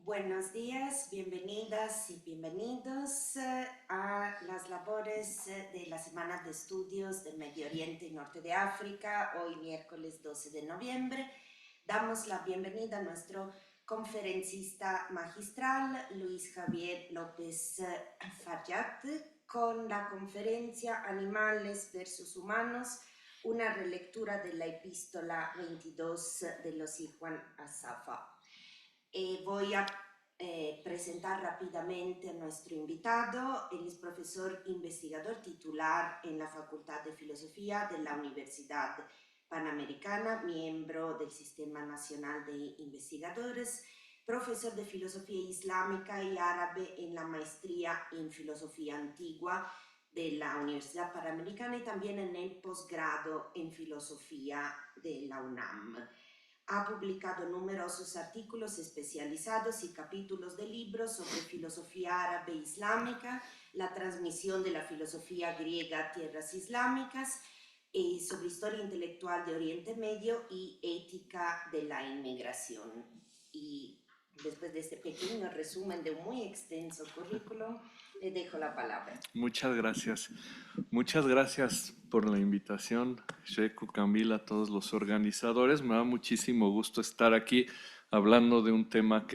Buenos días, bienvenidas y bienvenidos a las labores de la Semana de Estudios de Medio Oriente y Norte de África, hoy miércoles 12 de noviembre. Damos la bienvenida a nuestro conferencista magistral, Luis Javier López Fayad, con la conferencia Animales versus Humanos, una relectura de la epístola 22 de los Ikhwan Asafa. Voy a presentar rápidamente a nuestro invitado. Él es profesor investigador titular en la Facultad de Filosofía de la Universidad Panamericana, miembro del Sistema Nacional de Investigadores, profesor de Filosofía Islámica y Árabe en la Maestría en Filosofía Antigua de la Universidad Panamericana y también en el posgrado en Filosofía de la UNAM. Ha publicado numerosos artículos especializados y capítulos de libros sobre filosofía árabe e islámica, la transmisión de la filosofía griega a tierras islámicas, y sobre historia intelectual de Oriente Medio y ética de la inmigración. Y después de este pequeño resumen de un muy extenso currículum, le dejo la palabra. Muchas gracias. Muchas gracias por la invitación, Sheku, Camila, a todos los organizadores. Me da muchísimo gusto estar aquí hablando de un tema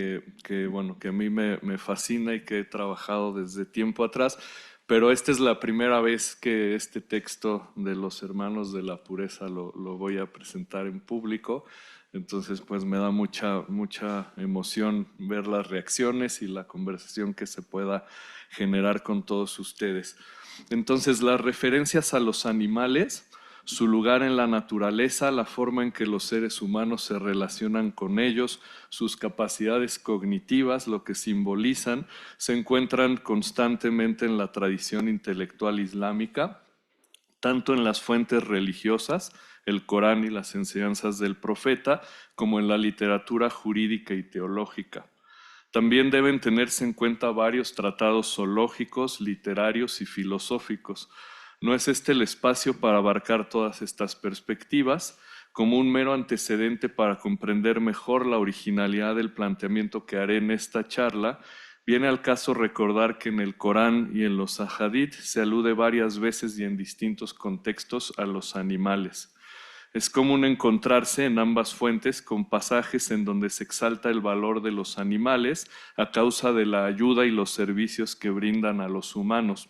bueno, que a mí me fascina y que he trabajado desde tiempo atrás, pero esta es la primera vez que este texto de los hermanos de la pureza lo voy a presentar en público. Entonces, pues me da mucha emoción ver las reacciones y la conversación que se pueda generar con todos ustedes. Entonces, las referencias a los animales, su lugar en la naturaleza, la forma en que los seres humanos se relacionan con ellos, sus capacidades cognitivas, lo que simbolizan, se encuentran constantemente en la tradición intelectual islámica, tanto en las fuentes religiosas, el Corán y las enseñanzas del profeta, como en la literatura jurídica y teológica. También deben tenerse en cuenta varios tratados zoológicos, literarios y filosóficos. No es este el espacio para abarcar todas estas perspectivas. Como un mero antecedente para comprender mejor la originalidad del planteamiento que haré en esta charla, viene al caso recordar que en el Corán y en los Ahadith se alude varias veces y en distintos contextos a los animales. Es común encontrarse en ambas fuentes con pasajes en donde se exalta el valor de los animales a causa de la ayuda y los servicios que brindan a los humanos.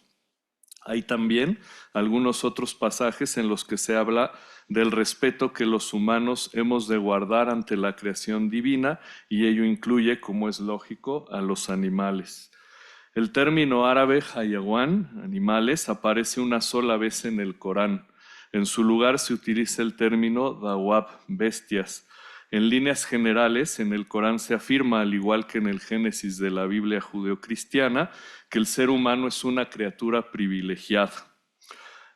Hay también algunos otros pasajes en los que se habla del respeto que los humanos hemos de guardar ante la creación divina, y ello incluye, como es lógico, a los animales. El término árabe hayawan, animales, aparece una sola vez en el Corán. En su lugar se utiliza el término dawab, bestias. En líneas generales, en el Corán se afirma, al igual que en el Génesis de la Biblia judeocristiana, que el ser humano es una criatura privilegiada.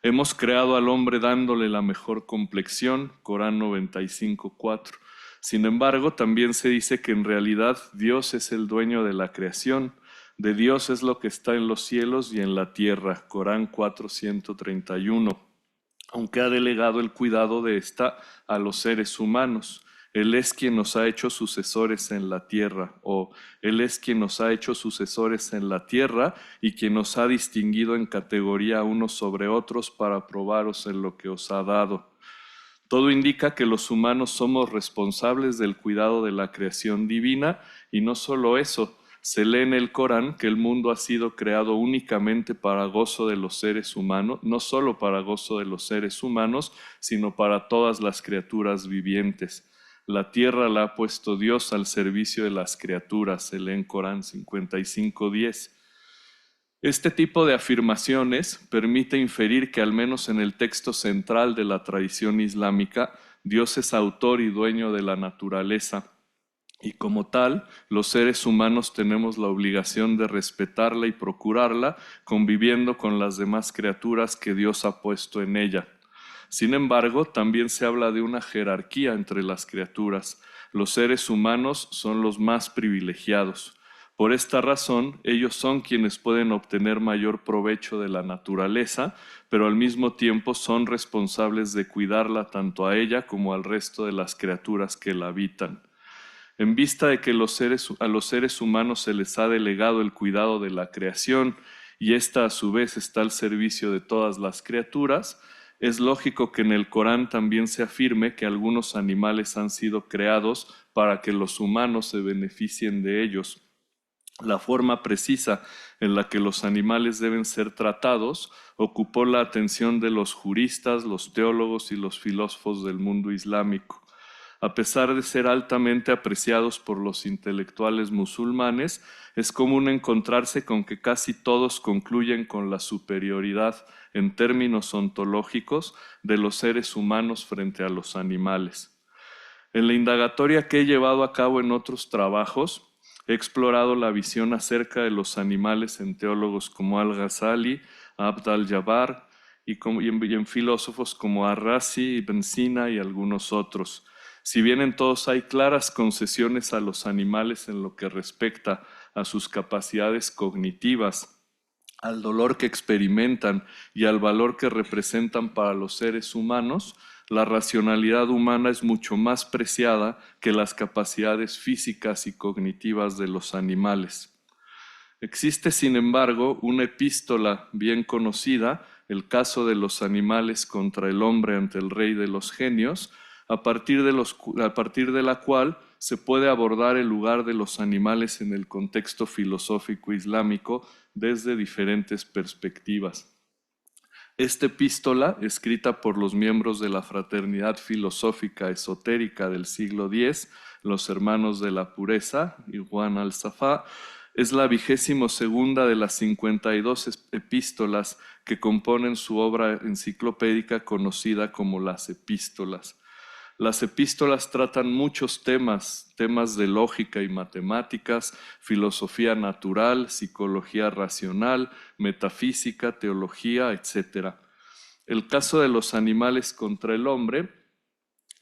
Hemos creado al hombre dándole la mejor complexión, Corán 95:4. Sin embargo, también se dice que en realidad Dios es el dueño de la creación. De Dios es lo que está en los cielos y en la tierra, Corán 4:131. Aunque ha delegado el cuidado de esta a los seres humanos. Él es quien nos ha hecho sucesores en la tierra, o Él es quien nos ha hecho sucesores en la tierra y quien nos ha distinguido en categoría unos sobre otros para probaros en lo que os ha dado. Todo indica que los humanos somos responsables del cuidado de la creación divina, y no solo eso, se lee en el Corán que el mundo ha sido creado únicamente para gozo de los seres humanos, no solo para gozo de los seres humanos, sino para todas las criaturas vivientes. La tierra la ha puesto Dios al servicio de las criaturas, se lee en Corán 55:10. Este tipo de afirmaciones permite inferir que al menos en el texto central de la tradición islámica, Dios es autor y dueño de la naturaleza, y como tal, los seres humanos tenemos la obligación de respetarla y procurarla, conviviendo con las demás criaturas que Dios ha puesto en ella. Sin embargo, también se habla de una jerarquía entre las criaturas. Los seres humanos son los más privilegiados. Por esta razón, ellos son quienes pueden obtener mayor provecho de la naturaleza, pero al mismo tiempo son responsables de cuidarla tanto a ella como al resto de las criaturas que la habitan. En vista de que a los seres humanos se les ha delegado el cuidado de la creación y ésta a su vez está al servicio de todas las criaturas, es lógico que en el Corán también se afirme que algunos animales han sido creados para que los humanos se beneficien de ellos. La forma precisa en la que los animales deben ser tratados ocupó la atención de los juristas, los teólogos y los filósofos del mundo islámico. A pesar de ser altamente apreciados por los intelectuales musulmanes, es común encontrarse con que casi todos concluyen con la superioridad en términos ontológicos de los seres humanos frente a los animales. En la indagatoria que he llevado a cabo en otros trabajos, he explorado la visión acerca de los animales en teólogos como Al-Ghazali, Abd al-Jabbar y en filósofos como Ar-Razi, Ibn Sina y algunos otros. Si bien en todos hay claras concesiones a los animales en lo que respecta a sus capacidades cognitivas, al dolor que experimentan y al valor que representan para los seres humanos, la racionalidad humana es mucho más preciada que las capacidades físicas y cognitivas de los animales. Existe, sin embargo, una epístola bien conocida, el caso de los animales contra el hombre ante el rey de los genios, a partir de la cual se puede abordar el lugar de los animales en el contexto filosófico islámico desde diferentes perspectivas. Esta epístola, escrita por los miembros de la Fraternidad Filosófica Esotérica del siglo X, los Hermanos de la Pureza, Ikhwan al-Safa, es la 22ª de las 52 epístolas que componen su obra enciclopédica conocida como las Epístolas. Las epístolas tratan muchos temas de lógica y matemáticas, filosofía natural, psicología racional, metafísica, teología, etc. El caso de los animales contra el hombre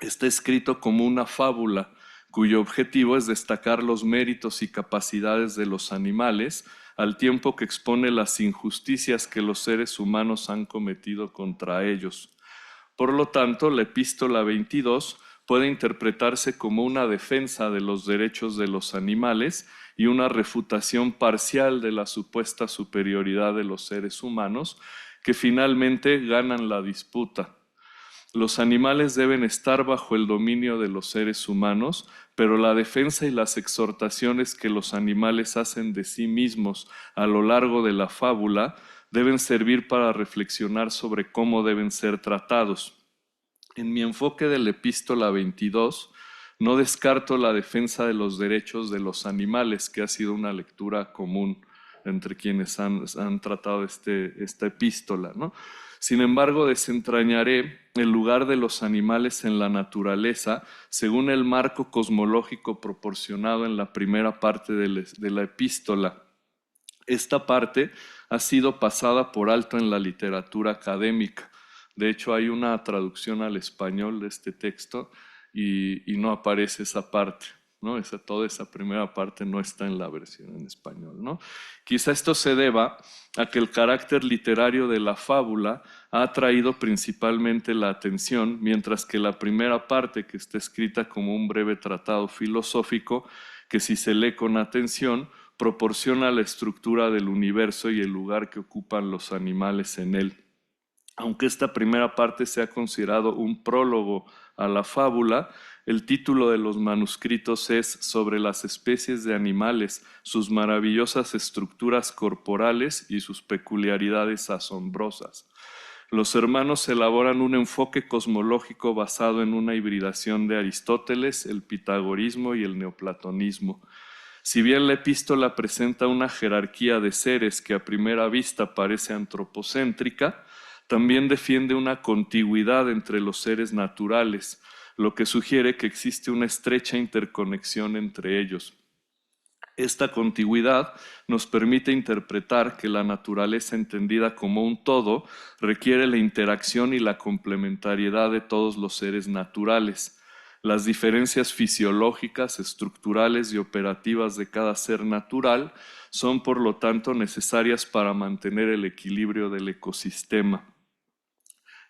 está escrito como una fábula, cuyo objetivo es destacar los méritos y capacidades de los animales, al tiempo que expone las injusticias que los seres humanos han cometido contra ellos. Por lo tanto, la epístola 22 puede interpretarse como una defensa de los derechos de los animales y una refutación parcial de la supuesta superioridad de los seres humanos, que finalmente ganan la disputa. Los animales deben estar bajo el dominio de los seres humanos, pero la defensa y las exhortaciones que los animales hacen de sí mismos a lo largo de la fábula deben servir para reflexionar sobre cómo deben ser tratados. En mi enfoque de la epístola 22, no descarto la defensa de los derechos de los animales, que ha sido una lectura común entre quienes han tratado esta epístola, ¿no? Sin embargo, desentrañaré el lugar de los animales en la naturaleza según el marco cosmológico proporcionado en la primera parte de la epístola. Esta parte ha sido pasada por alto en la literatura académica. De hecho, hay una traducción al español de este texto y no aparece esa parte, ¿no? Toda esa primera parte no está en la versión en español, ¿no? Quizá esto se deba a que el carácter literario de la fábula ha atraído principalmente la atención, mientras que la primera parte, que está escrita como un breve tratado filosófico, que si se lee con atención, proporciona la estructura del universo y el lugar que ocupan los animales en él. Aunque esta primera parte sea considerado un prólogo a la fábula, el título de los manuscritos es Sobre las especies de animales, sus maravillosas estructuras corporales y sus peculiaridades asombrosas. Los hermanos elaboran un enfoque cosmológico basado en una hibridación de Aristóteles, el pitagorismo y el neoplatonismo. Si bien la epístola presenta una jerarquía de seres que a primera vista parece antropocéntrica, también defiende una contigüidad entre los seres naturales, lo que sugiere que existe una estrecha interconexión entre ellos. Esta contigüidad nos permite interpretar que la naturaleza entendida como un todo requiere la interacción y la complementariedad de todos los seres naturales. Las diferencias fisiológicas, estructurales y operativas de cada ser natural son, por lo tanto, necesarias para mantener el equilibrio del ecosistema.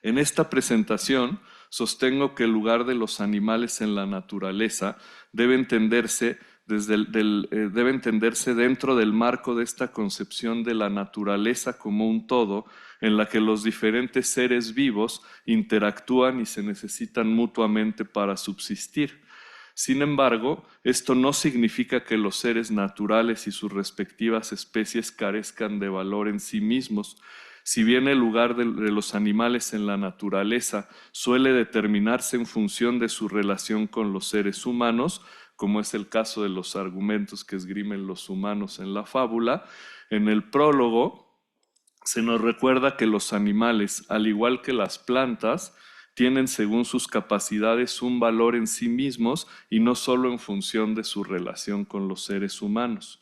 En esta presentación sostengo que el lugar de los animales en la naturaleza debe entenderse debe entenderse dentro del marco de esta concepción de la naturaleza como un todo, en la que los diferentes seres vivos interactúan y se necesitan mutuamente para subsistir. Sin embargo, esto no significa que los seres naturales y sus respectivas especies carezcan de valor en sí mismos. Si bien el lugar de los animales en la naturaleza suele determinarse en función de su relación con los seres humanos, como es el caso de los argumentos que esgrimen los humanos en la fábula, en el prólogo se nos recuerda que los animales, al igual que las plantas, tienen según sus capacidades un valor en sí mismos y no solo en función de su relación con los seres humanos.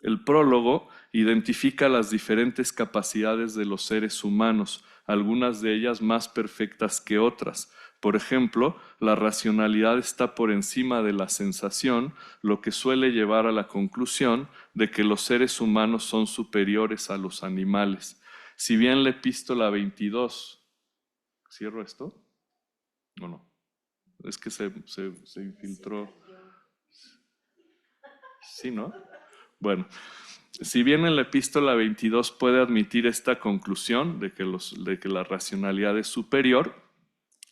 El prólogo identifica las diferentes capacidades de los seres humanos, algunas de ellas más perfectas que otras. Por ejemplo, la racionalidad está por encima de la sensación, lo que suele llevar a la conclusión de que los seres humanos son superiores a los animales. Si bien la epístola 22, ¿cierro esto? No. Es que se infiltró. Sí, ¿no? Bueno, si bien en la epístola 22 puede admitir esta conclusión de que la racionalidad es superior,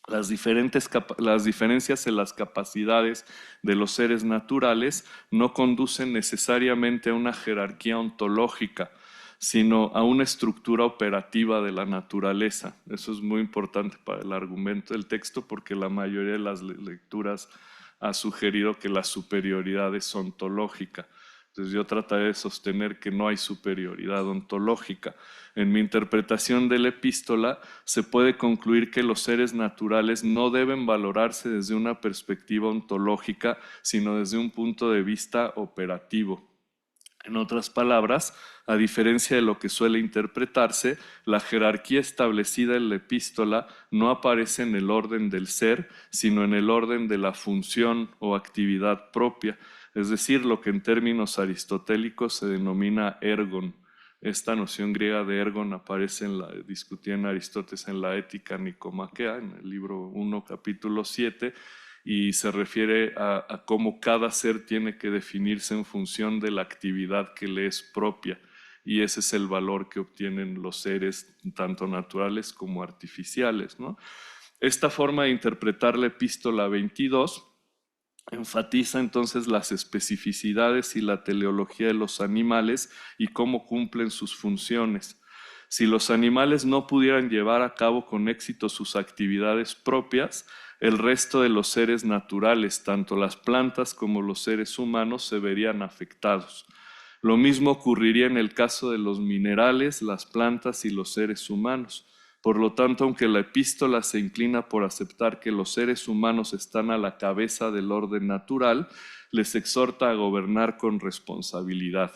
las diferencias en las capacidades de los seres naturales no conducen necesariamente a una jerarquía ontológica, sino a una estructura operativa de la naturaleza. Eso es muy importante para el argumento del texto porque la mayoría de las lecturas ha sugerido que la superioridad es ontológica. Entonces yo trataré de sostener que no hay superioridad ontológica. En mi interpretación de la epístola se puede concluir que los seres naturales no deben valorarse desde una perspectiva ontológica, sino desde un punto de vista operativo. En otras palabras, a diferencia de lo que suele interpretarse, la jerarquía establecida en la epístola no aparece en el orden del ser, sino en el orden de la función o actividad propia, es decir, lo que en términos aristotélicos se denomina ergon. Esta noción griega de ergon aparece discutida en Aristóteles en la Ética Nicomaquea, en el libro 1, capítulo 7, y se refiere a cómo cada ser tiene que definirse en función de la actividad que le es propia, y ese es el valor que obtienen los seres, tanto naturales como artificiales, ¿no? Esta forma de interpretar la epístola 22 enfatiza entonces las especificidades y la teleología de los animales y cómo cumplen sus funciones. Si los animales no pudieran llevar a cabo con éxito sus actividades propias, el resto de los seres naturales, tanto las plantas como los seres humanos, se verían afectados. Lo mismo ocurriría en el caso de los minerales, las plantas y los seres humanos. Por lo tanto, aunque la epístola se inclina por aceptar que los seres humanos están a la cabeza del orden natural, les exhorta a gobernar con responsabilidad.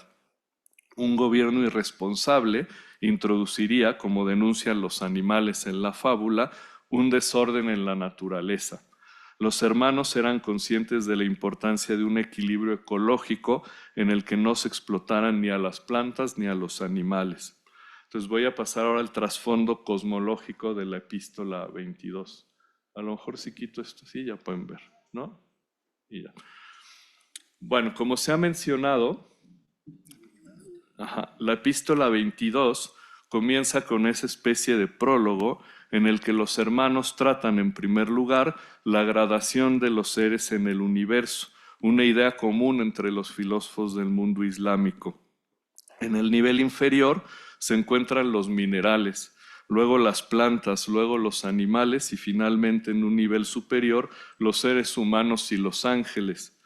Un gobierno irresponsable introduciría, como denuncian los animales en la fábula, un desorden en la naturaleza. Los hermanos eran conscientes de la importancia de un equilibrio ecológico en el que no se explotaran ni a las plantas ni a los animales. Entonces voy a pasar ahora al trasfondo cosmológico de la epístola 22. A lo mejor si quito esto, sí, ya pueden ver, ¿no? Y ya. Bueno, como se ha mencionado, la epístola 22 comienza con esa especie de prólogo en el que los hermanos tratan en primer lugar la gradación de los seres en el universo, una idea común entre los filósofos del mundo islámico. En el nivel inferior se encuentran los minerales, luego las plantas, luego los animales y finalmente en un nivel superior los seres humanos y los ángeles.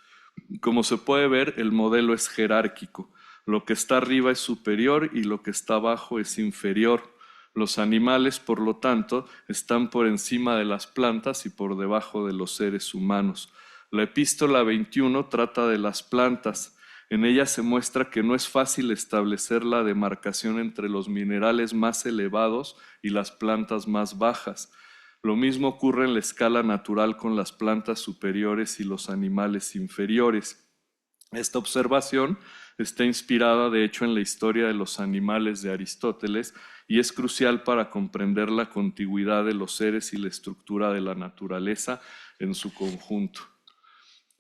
Como se puede ver, el modelo es jerárquico. Lo que está arriba es superior y lo que está abajo es inferior. Los animales, por lo tanto, están por encima de las plantas y por debajo de los seres humanos. La epístola 21 trata de las plantas. En ella se muestra que no es fácil establecer la demarcación entre los minerales más elevados y las plantas más bajas. Lo mismo ocurre en la escala natural con las plantas superiores y los animales inferiores. Esta observación está inspirada, de hecho, en la historia de los animales de Aristóteles y es crucial para comprender la contigüidad de los seres y la estructura de la naturaleza en su conjunto.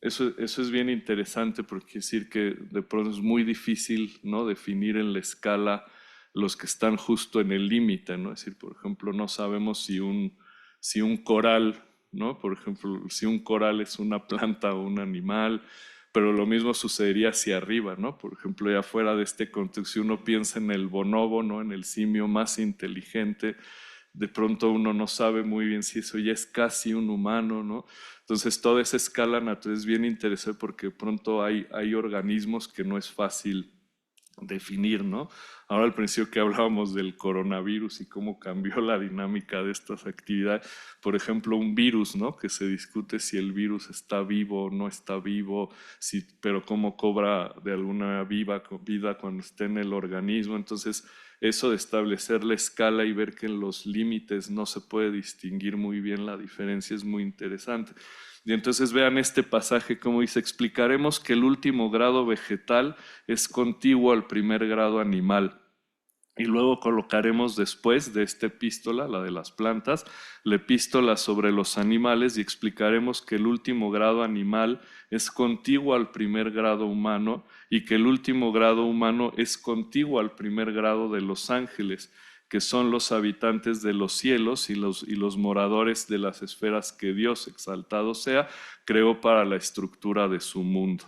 Eso es bien interesante porque quiere decir que de pronto es muy difícil, ¿no?, definir en la escala los que están justo en el límite, ¿no? Es decir, por ejemplo, no sabemos si un coral, ¿no? Por ejemplo, si un coral es una planta o un animal, pero lo mismo sucedería hacia arriba, ¿no? Por ejemplo, ya fuera de este contexto, si uno piensa en el bonobo, ¿no?, en el simio más inteligente, de pronto uno no sabe muy bien si eso ya es casi un humano, ¿no? Entonces toda esa escala natural es bien interesante porque de pronto hay organismos que no es fácil definir, ¿no? Ahora al principio que hablábamos del coronavirus y cómo cambió la dinámica de estas actividades, por ejemplo, un virus, ¿no?, que se discute si el virus está vivo o no está vivo, pero cómo cobra de alguna vida cuando esté en el organismo. Entonces, eso de establecer la escala y ver que en los límites no se puede distinguir muy bien la diferencia es muy interesante. Y entonces vean este pasaje como dice: explicaremos que el último grado vegetal es contiguo al primer grado animal. Y luego colocaremos después de esta epístola, la de las plantas, la epístola sobre los animales y explicaremos que el último grado animal es contiguo al primer grado humano y que el último grado humano es contiguo al primer grado de los ángeles, que son los habitantes de los cielos y los moradores de las esferas que Dios, exaltado sea, creó para la estructura de su mundo.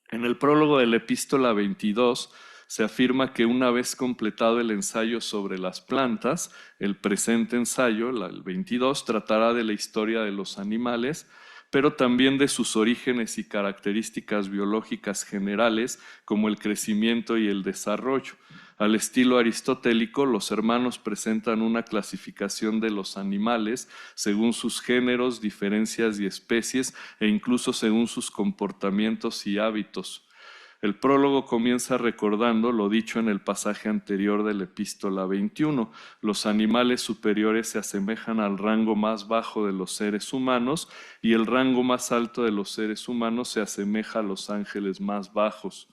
En el prólogo de la epístola 22 se afirma que una vez completado el ensayo sobre las plantas, el presente ensayo, el 22, tratará de la historia de los animales, pero también de sus orígenes y características biológicas generales, como el crecimiento y el desarrollo. Al estilo aristotélico, los hermanos presentan una clasificación de los animales según sus géneros, diferencias y especies, e incluso según sus comportamientos y hábitos. El prólogo comienza recordando lo dicho en el pasaje anterior de la epístola 21. Los animales superiores se asemejan al rango más bajo de los seres humanos y el rango más alto de los seres humanos se asemeja a los ángeles más bajos.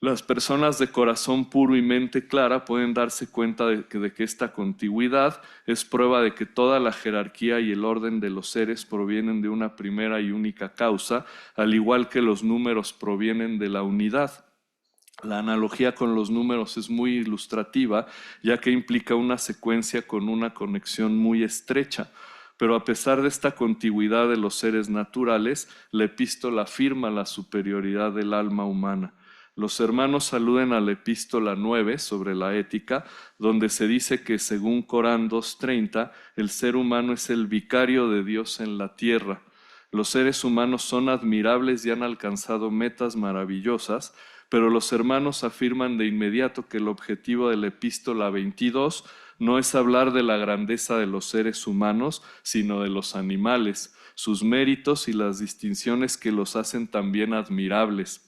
Las personas de corazón puro y mente clara pueden darse cuenta de que esta contigüidad es prueba de que toda la jerarquía y el orden de los seres provienen de una primera y única causa, al igual que los números provienen de la unidad. La analogía con los números es muy ilustrativa, ya que implica una secuencia con una conexión muy estrecha. Pero a pesar de esta contigüidad de los seres naturales, la epístola afirma la superioridad del alma humana. Los hermanos aluden a la epístola 9 sobre la ética, donde se dice que según Corán 2:30, el ser humano es el vicario de Dios en la tierra. Los seres humanos son admirables y han alcanzado metas maravillosas, pero los hermanos afirman de inmediato que el objetivo de la epístola 22 no es hablar de la grandeza de los seres humanos, sino de los animales, sus méritos y las distinciones que los hacen también admirables.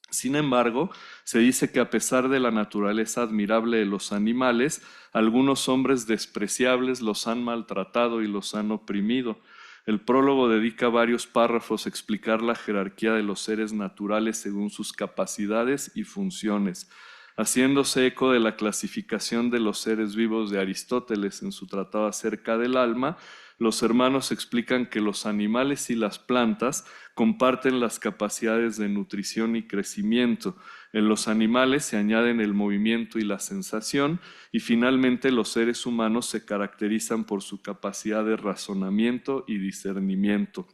Sin embargo, se dice que a pesar de la naturaleza admirable de los animales, algunos hombres despreciables los han maltratado y los han oprimido. El prólogo dedica varios párrafos a explicar la jerarquía de los seres naturales según sus capacidades y funciones, haciéndose eco de la clasificación de los seres vivos de Aristóteles en su tratado acerca del alma. Los hermanos explican que los animales y las plantas comparten las capacidades de nutrición y crecimiento. En los animales se añaden el movimiento y la sensación, y finalmente los seres humanos se caracterizan por su capacidad de razonamiento y discernimiento.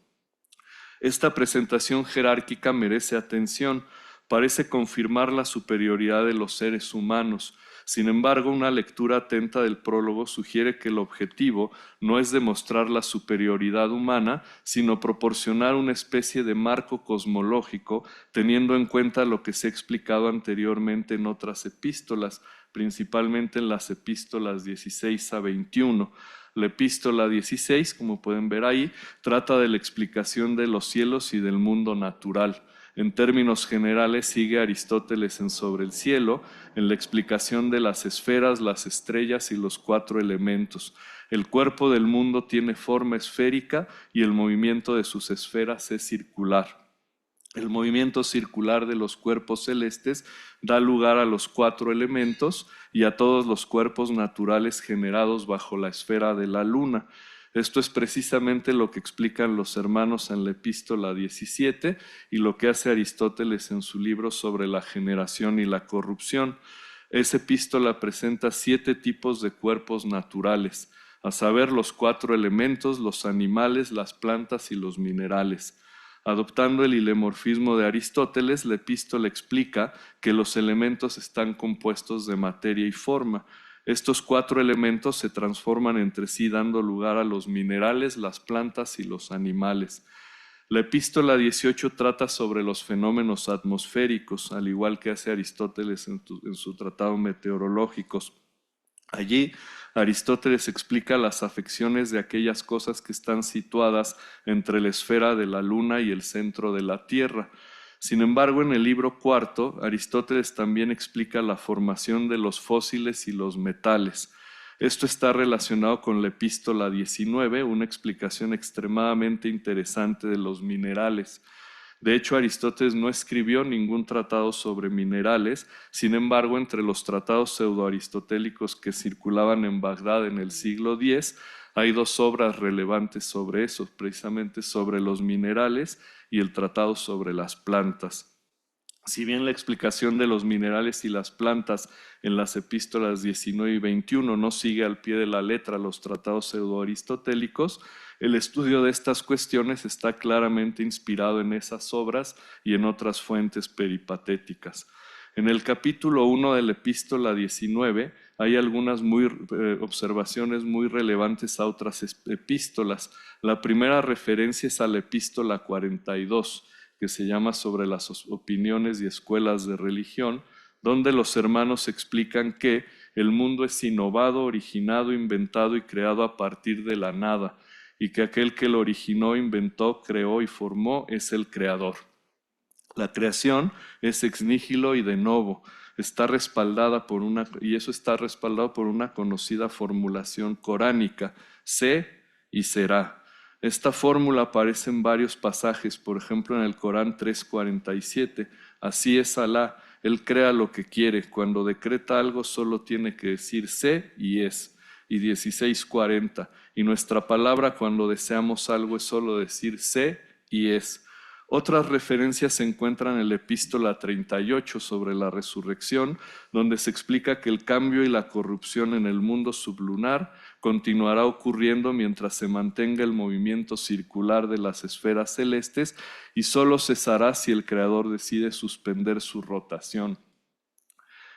Esta presentación jerárquica merece atención. Parece confirmar la superioridad de los seres humanos. Sin embargo, una lectura atenta del prólogo sugiere que el objetivo no es demostrar la superioridad humana, sino proporcionar una especie de marco cosmológico, teniendo en cuenta lo que se ha explicado anteriormente en otras epístolas, principalmente en las epístolas 16 a 21. La epístola 16, como pueden ver ahí, trata de la explicación de los cielos y del mundo natural. En términos generales sigue Aristóteles en Sobre el cielo, en la explicación de las esferas, las estrellas y los 4 elementos. El cuerpo del mundo tiene forma esférica y el movimiento de sus esferas es circular. El movimiento circular de los cuerpos celestes da lugar a los 4 elementos y a todos los cuerpos naturales generados bajo la esfera de la luna. Esto es precisamente lo que explican los hermanos en la epístola 17 y lo que hace Aristóteles en su libro sobre la generación y la corrupción. Esa epístola presenta 7 tipos de cuerpos naturales, a saber los 4 elementos, los animales, las plantas y los minerales. Adoptando el hilemorfismo de Aristóteles, la epístola explica que los elementos están compuestos de materia y forma. Estos 4 elementos se transforman entre sí dando lugar a los minerales, las plantas y los animales. La epístola 18 trata sobre los fenómenos atmosféricos, al igual que hace Aristóteles en su tratado Meteorológicos. Allí, Aristóteles explica las afecciones de aquellas cosas que están situadas entre la esfera de la luna y el centro de la Tierra. Sin embargo, en el libro cuarto, Aristóteles también explica la formación de los fósiles y los metales. Esto está relacionado con la epístola 19, una explicación extremadamente interesante de los minerales. De hecho, Aristóteles no escribió ningún tratado sobre minerales, sin embargo, entre los tratados pseudoaristotélicos que circulaban en Bagdad en el siglo X, hay 2 obras relevantes sobre eso, precisamente sobre los minerales y el tratado sobre las plantas. Si bien la explicación de los minerales y las plantas en las epístolas 19 y 21 no sigue al pie de la letra los tratados pseudoaristotélicos, el estudio de estas cuestiones está claramente inspirado en esas obras y en otras fuentes peripatéticas. En el capítulo 1 de la epístola 19 hay algunas observaciones muy relevantes a otras epístolas. La primera referencia es a la epístola 42, que se llama Sobre las opiniones y escuelas de religión, donde los hermanos explican que el mundo es innovado, originado, inventado y creado a partir de la nada, y que aquel que lo originó, inventó, creó y formó es el creador. La creación es ex nihilo y de novo, está respaldada por y eso está respaldado por una conocida formulación coránica, sé y será. Esta fórmula aparece en varios pasajes, por ejemplo en el Corán 3:47. Así es Alá, Él crea lo que quiere. Cuando decreta algo solo tiene que decir sé y es. Y 16:40. Y nuestra palabra cuando deseamos algo es solo decir sé y es. Otras referencias se encuentran en la epístola 38 sobre la resurrección, donde se explica que el cambio y la corrupción en el mundo sublunar continuará ocurriendo mientras se mantenga el movimiento circular de las esferas celestes y solo cesará si el Creador decide suspender su rotación.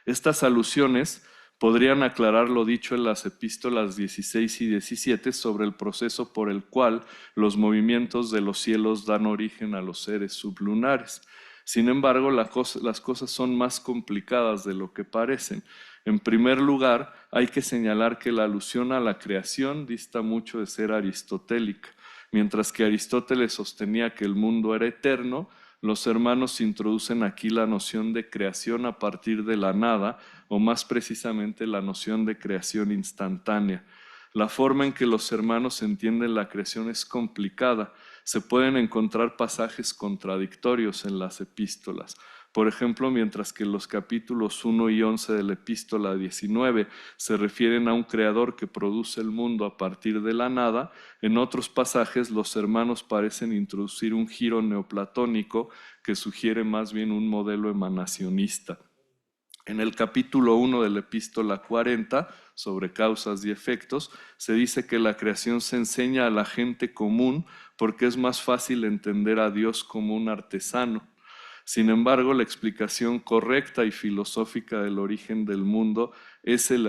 Estas alusiones podrían aclarar lo dicho en las epístolas 16 y 17 sobre el proceso por el cual los movimientos de los cielos dan origen a los seres sublunares. Sin embargo, las cosas son más complicadas de lo que parecen. En primer lugar, hay que señalar que la alusión a la creación dista mucho de ser aristotélica. Mientras que Aristóteles sostenía que el mundo era eterno, los hermanos introducen aquí la noción de creación a partir de la nada, o más precisamente la noción de creación instantánea. La forma en que los hermanos entienden la creación es complicada. Se pueden encontrar pasajes contradictorios en las epístolas. Por ejemplo, mientras que los capítulos 1 y 11 de la epístola 19 se refieren a un creador que produce el mundo a partir de la nada, en otros pasajes los hermanos parecen introducir un giro neoplatónico que sugiere más bien un modelo emanacionista. En el capítulo 1 de la epístola 40, sobre causas y efectos, se dice que la creación se enseña a la gente común porque es más fácil entender a Dios como un artesano. Sin embargo, la explicación correcta y filosófica del origen del mundo es el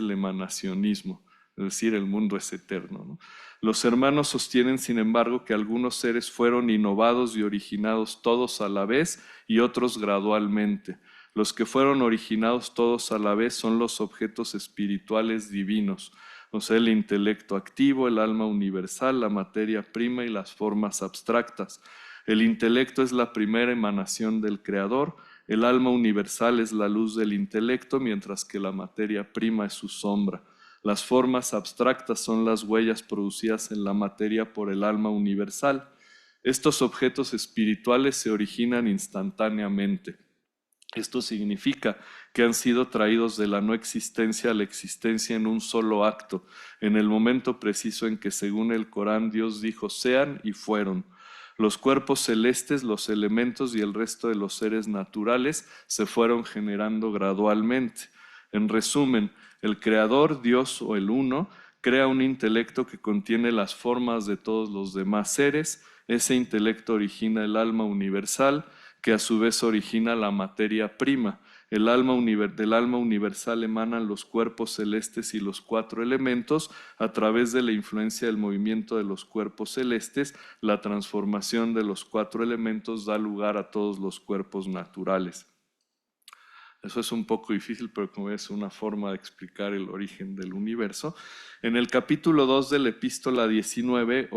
emanacionismo, es decir, el mundo es eterno, ¿no? Los hermanos sostienen, sin embargo, que algunos seres fueron innovados y originados todos a la vez y otros gradualmente. Los que fueron originados todos a la vez son los objetos espirituales divinos, o sea, el intelecto activo, el alma universal, la materia prima y las formas abstractas. El intelecto es la primera emanación del Creador, el alma universal es la luz del intelecto, mientras que la materia prima es su sombra. Las formas abstractas son las huellas producidas en la materia por el alma universal. Estos objetos espirituales se originan instantáneamente. Esto significa que han sido traídos de la no existencia a la existencia en un solo acto, en el momento preciso en que, según el Corán, Dios dijo sean y fueron. Los cuerpos celestes, los elementos y el resto de los seres naturales se fueron generando gradualmente. En resumen, el Creador, Dios o el Uno, crea un intelecto que contiene las formas de todos los demás seres. Ese intelecto origina el alma universal, que a su vez origina la materia prima. Del alma universal emanan los cuerpos celestes y los cuatro elementos. A través de la influencia del movimiento de los cuerpos celestes, la transformación de los cuatro elementos da lugar a todos los cuerpos naturales. Eso es un poco difícil, pero como es una forma de explicar el origen del universo. En el capítulo 2 de la epístola 19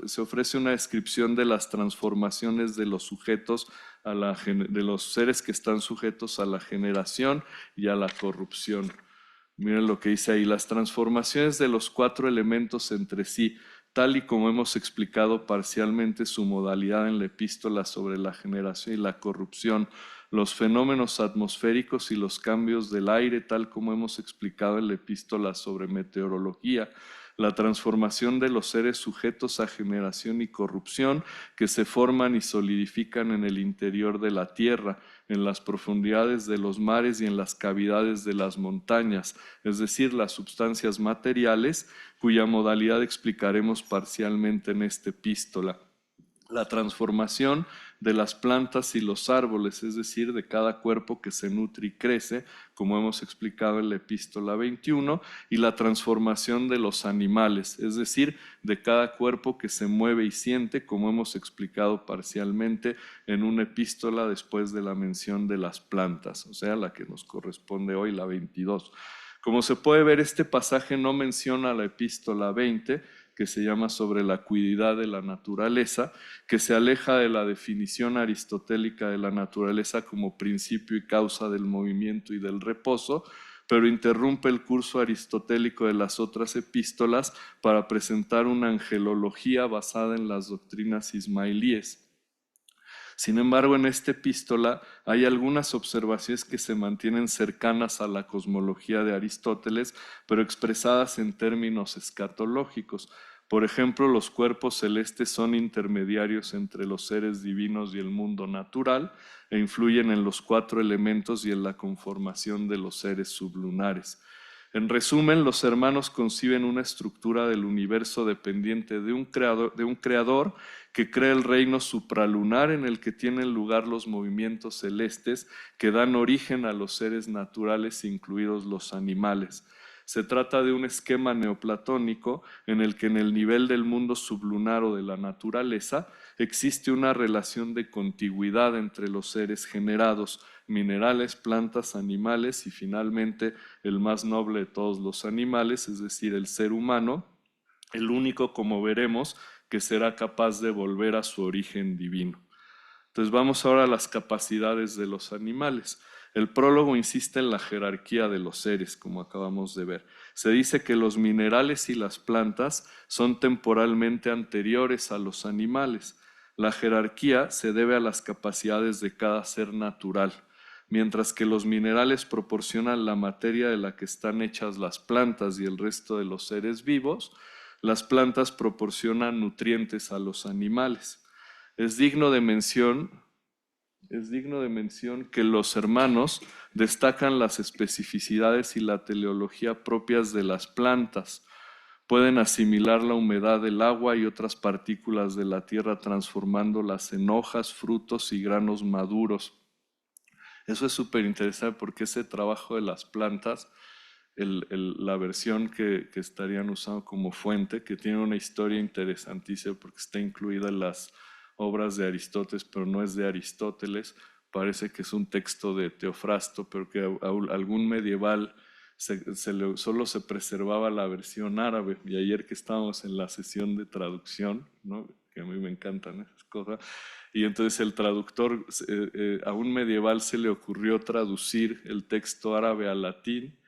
se ofrece una descripción de las transformaciones de los sujetos, de los seres que están sujetos a la generación y a la corrupción. Miren lo que dice ahí: las transformaciones de los cuatro elementos entre sí, tal y como hemos explicado parcialmente su modalidad en la epístola sobre la generación y la corrupción, los fenómenos atmosféricos y los cambios del aire, tal como hemos explicado en la epístola sobre meteorología, la transformación de los seres sujetos a generación y corrupción que se forman y solidifican en el interior de la tierra, en las profundidades de los mares y en las cavidades de las montañas, es decir, las sustancias materiales, cuya modalidad explicaremos parcialmente en esta epístola. La transformación de las plantas y los árboles, es decir, de cada cuerpo que se nutre y crece, como hemos explicado en la epístola 21, y la transformación de los animales, es decir, de cada cuerpo que se mueve y siente, como hemos explicado parcialmente en una epístola después de la mención de las plantas, o sea, la que nos corresponde hoy, la 22. Como se puede ver, este pasaje no menciona la epístola 20, que se llama sobre la cuididad de la naturaleza, que se aleja de la definición aristotélica de la naturaleza como principio y causa del movimiento y del reposo, pero interrumpe el curso aristotélico de las otras epístolas para presentar una angelología basada en las doctrinas ismailíes. Sin embargo, en esta epístola hay algunas observaciones que se mantienen cercanas a la cosmología de Aristóteles, pero expresadas en términos escatológicos. Por ejemplo, los cuerpos celestes son intermediarios entre los seres divinos y el mundo natural e influyen en los cuatro elementos y en la conformación de los seres sublunares. En resumen, los hermanos conciben una estructura del universo dependiente de un creador que crea el reino supralunar en el que tienen lugar los movimientos celestes que dan origen a los seres naturales, incluidos los animales. Se trata de un esquema neoplatónico en el que en el nivel del mundo sublunar o de la naturaleza existe una relación de contigüidad entre los seres generados, minerales, plantas, animales y finalmente el más noble de todos los animales, es decir, el ser humano, el único, como veremos, que será capaz de volver a su origen divino. Entonces vamos ahora a las capacidades de los animales. El prólogo insiste en la jerarquía de los seres, como acabamos de ver. Se dice que los minerales y las plantas son temporalmente anteriores a los animales. La jerarquía se debe a las capacidades de cada ser natural. Mientras que los minerales proporcionan la materia de la que están hechas las plantas y el resto de los seres vivos, las plantas proporcionan nutrientes a los animales. Es digno de mención que los hermanos destacan las especificidades y la teleología propias de las plantas. Pueden asimilar la humedad del agua y otras partículas de la tierra, transformándolas en hojas, frutos y granos maduros. Eso es súper interesante porque ese trabajo de las plantas, la versión que estarían usando como fuente, que tiene una historia interesantísima porque está incluida en las obras de Aristóteles, pero no es de Aristóteles, parece que es un texto de Teofrasto, pero que algún medieval solo se preservaba la versión árabe. Y ayer que estábamos en la sesión de traducción, ¿no?, que a mí me encantan esas cosas, y entonces el traductor, a un medieval se le ocurrió traducir el texto árabe al latín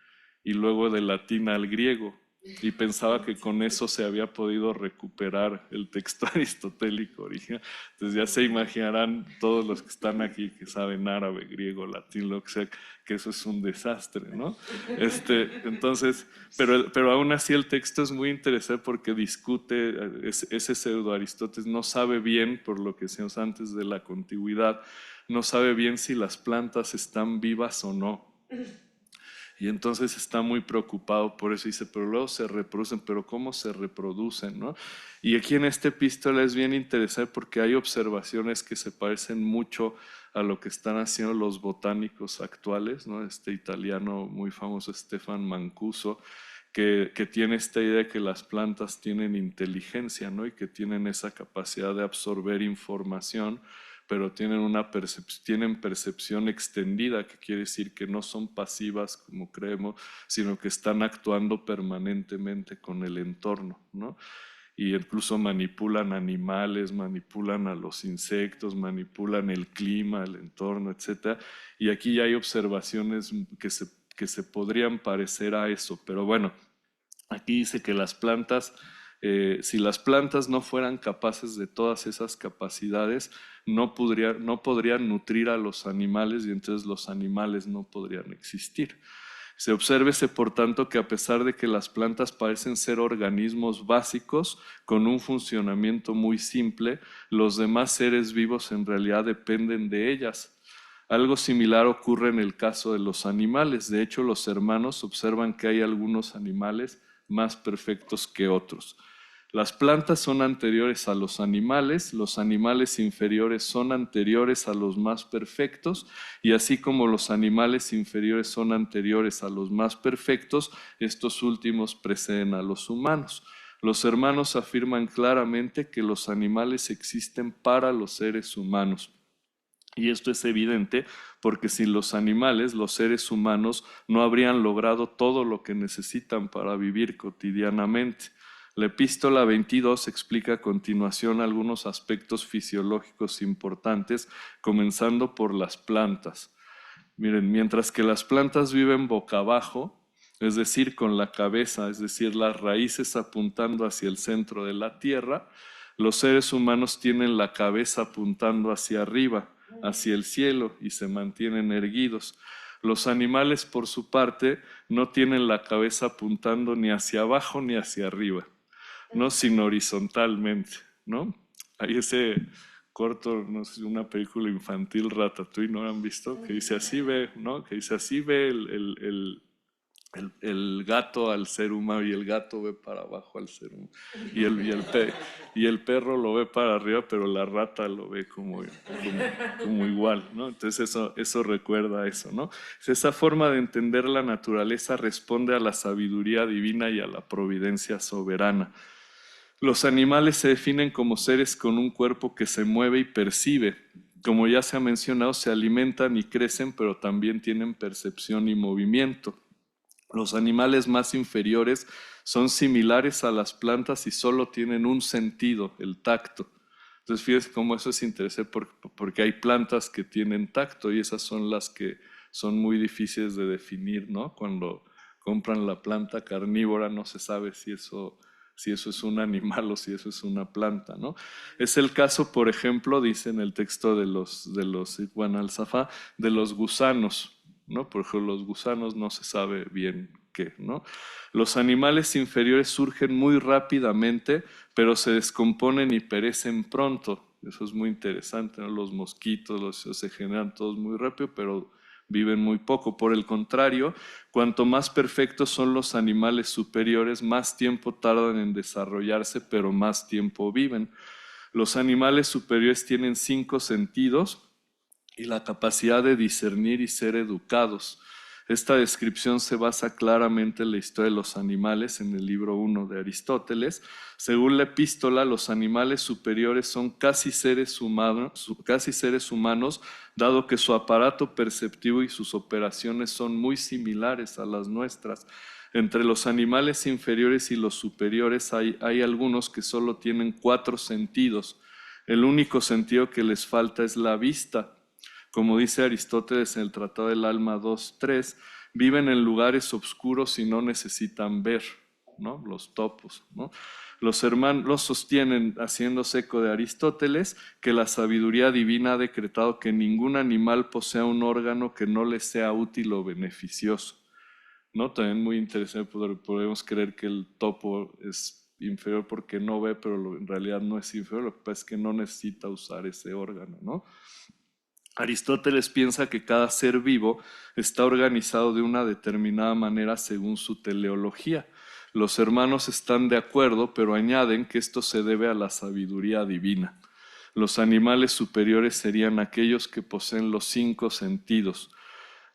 y luego del latín al griego. y pensaba que con eso se había podido recuperar el texto aristotélico original. Entonces ya se imaginarán todos los que están aquí que saben árabe, griego, latín, lo que sea, que eso es un desastre, ¿no? Entonces, pero aún así el texto es muy interesante porque discute, ese pseudo Aristóteles no sabe bien, por lo que decíamos antes de la contigüidad, no sabe bien si las plantas están vivas o no. Y entonces está muy preocupado por eso. Dice, pero luego se reproducen, pero ¿cómo se reproducen, no? Y aquí en este epístola es bien interesante porque hay observaciones que se parecen mucho a lo que están haciendo los botánicos actuales, ¿no? Este italiano muy famoso, Stefan Mancuso, que tiene esta idea de que las plantas tienen inteligencia, ¿no? Y que tienen esa capacidad de absorber información, pero tienen percepción extendida, que quiere decir que no son pasivas como creemos, sino que están actuando permanentemente con el entorno, ¿no? Y incluso manipulan animales, manipulan a los insectos, manipulan el clima, el entorno, etcétera. Y aquí ya hay observaciones que se podrían parecer a eso, pero bueno, aquí dice que las plantas, si las plantas no fueran capaces de todas esas capacidades, no podrían nutrir a los animales y entonces los animales no podrían existir. Se obsérvese, por tanto, que a pesar de que las plantas parecen ser organismos básicos con un funcionamiento muy simple, los demás seres vivos en realidad dependen de ellas. Algo similar ocurre en el caso de los animales. De hecho, los hermanos observan que hay algunos animales más perfectos que otros. Las plantas son anteriores a los animales inferiores son anteriores a los más perfectos, y así como los animales inferiores son anteriores a los más perfectos, estos últimos preceden a los humanos. Los hermanos afirman claramente que los animales existen para los seres humanos. Y esto es evidente porque sin los animales, los seres humanos no habrían logrado todo lo que necesitan para vivir cotidianamente. La epístola 22 explica a continuación algunos aspectos fisiológicos importantes, comenzando por las plantas. Miren, mientras que las plantas viven boca abajo, es decir, con la cabeza, es decir, las raíces apuntando hacia el centro de la tierra, los seres humanos tienen la cabeza apuntando hacia arriba, hacia el cielo, y se mantienen erguidos. Los animales, por su parte, no tienen la cabeza apuntando ni hacia abajo ni hacia arriba, ¿no? Sino horizontalmente, ¿no? Hay ese corto, no sé, una película infantil, Ratatouille, ¿no han visto? Que dice así ve, ¿no? Que dice así ve el gato al ser humano, y el gato ve para abajo al ser humano. Y el perro lo ve para arriba, pero la rata lo ve como igual, ¿no? Entonces eso recuerda eso, ¿no? Esa forma de entender la naturaleza responde a la sabiduría divina y a la providencia soberana. Los animales se definen como seres con un cuerpo que se mueve y percibe. Como ya se ha mencionado, se alimentan y crecen, pero también tienen percepción y movimiento. Los animales más inferiores son similares a las plantas y solo tienen un sentido, el tacto. Entonces, fíjense cómo eso es interesante porque hay plantas que tienen tacto y esas son las que son muy difíciles de definir, ¿no? Cuando compran la planta carnívora no se sabe si eso es un animal o si eso es una planta, ¿no? Es el caso, por ejemplo, dice en el texto de los Ibn al-Safá, de los gusanos, ¿no? Por ejemplo, los gusanos no se sabe bien qué, ¿no? Los animales inferiores surgen muy rápidamente, pero se descomponen y perecen pronto. Eso es muy interesante, ¿no? Los mosquitos, se generan todos muy rápido, pero viven muy poco. Por el contrario, cuanto más perfectos son los animales superiores, más tiempo tardan en desarrollarse, pero más tiempo viven. Los animales superiores tienen 5 sentidos y la capacidad de discernir y ser educados. Esta descripción se basa claramente en la historia de los animales en el libro 1 de Aristóteles. Según la epístola, los animales superiores son casi seres humanos, dado que su aparato perceptivo y sus operaciones son muy similares a las nuestras. Entre los animales inferiores y los superiores hay algunos que solo tienen 4 sentidos. El único sentido que les falta es la vista. Como dice Aristóteles en el Tratado del Alma 2.3, viven en lugares oscuros y no necesitan ver, ¿no? Los topos, ¿no? Los hermanos sostienen, haciéndose eco de Aristóteles, que la sabiduría divina ha decretado que ningún animal posea un órgano que no le sea útil o beneficioso, ¿no? También muy interesante, podemos creer que el topo es inferior porque no ve, pero en realidad no es inferior, lo que pasa es que no necesita usar ese órgano, ¿no? Aristóteles piensa que cada ser vivo está organizado de una determinada manera según su teleología. Los hermanos están de acuerdo, pero añaden que esto se debe a la sabiduría divina. Los animales superiores serían aquellos que poseen los 5 sentidos.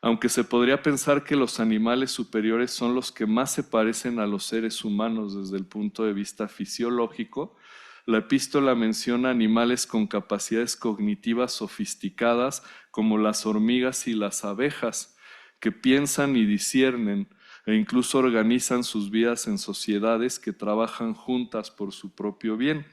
Aunque se podría pensar que los animales superiores son los que más se parecen a los seres humanos desde el punto de vista fisiológico, la epístola menciona animales con capacidades cognitivas sofisticadas como las hormigas y las abejas, que piensan y disciernen e incluso organizan sus vidas en sociedades que trabajan juntas por su propio bien.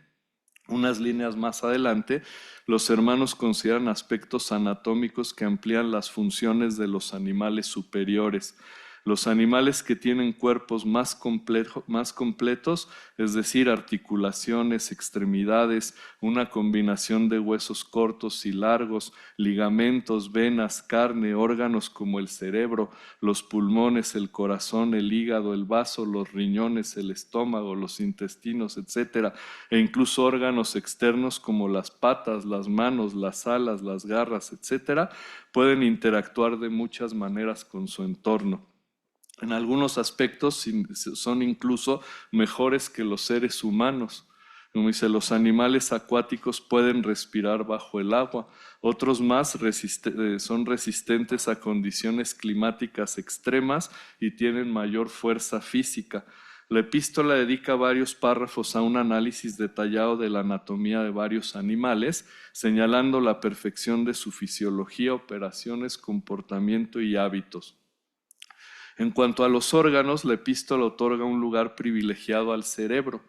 Unas líneas más adelante, los hermanos consideran aspectos anatómicos que amplían las funciones de los animales superiores. Los animales que tienen cuerpos más completos, es decir, articulaciones, extremidades, una combinación de huesos cortos y largos, ligamentos, venas, carne, órganos como el cerebro, los pulmones, el corazón, el hígado, el vaso, los riñones, el estómago, los intestinos, etc., e incluso órganos externos como las patas, las manos, las alas, las garras, etc., pueden interactuar de muchas maneras con su entorno. En algunos aspectos son incluso mejores que los seres humanos. Como dice, los animales acuáticos pueden respirar bajo el agua, otros más son resistentes a condiciones climáticas extremas y tienen mayor fuerza física. La epístola dedica varios párrafos a un análisis detallado de la anatomía de varios animales, señalando la perfección de su fisiología, operaciones, comportamiento y hábitos. En cuanto a los órganos, la epístola otorga un lugar privilegiado al cerebro.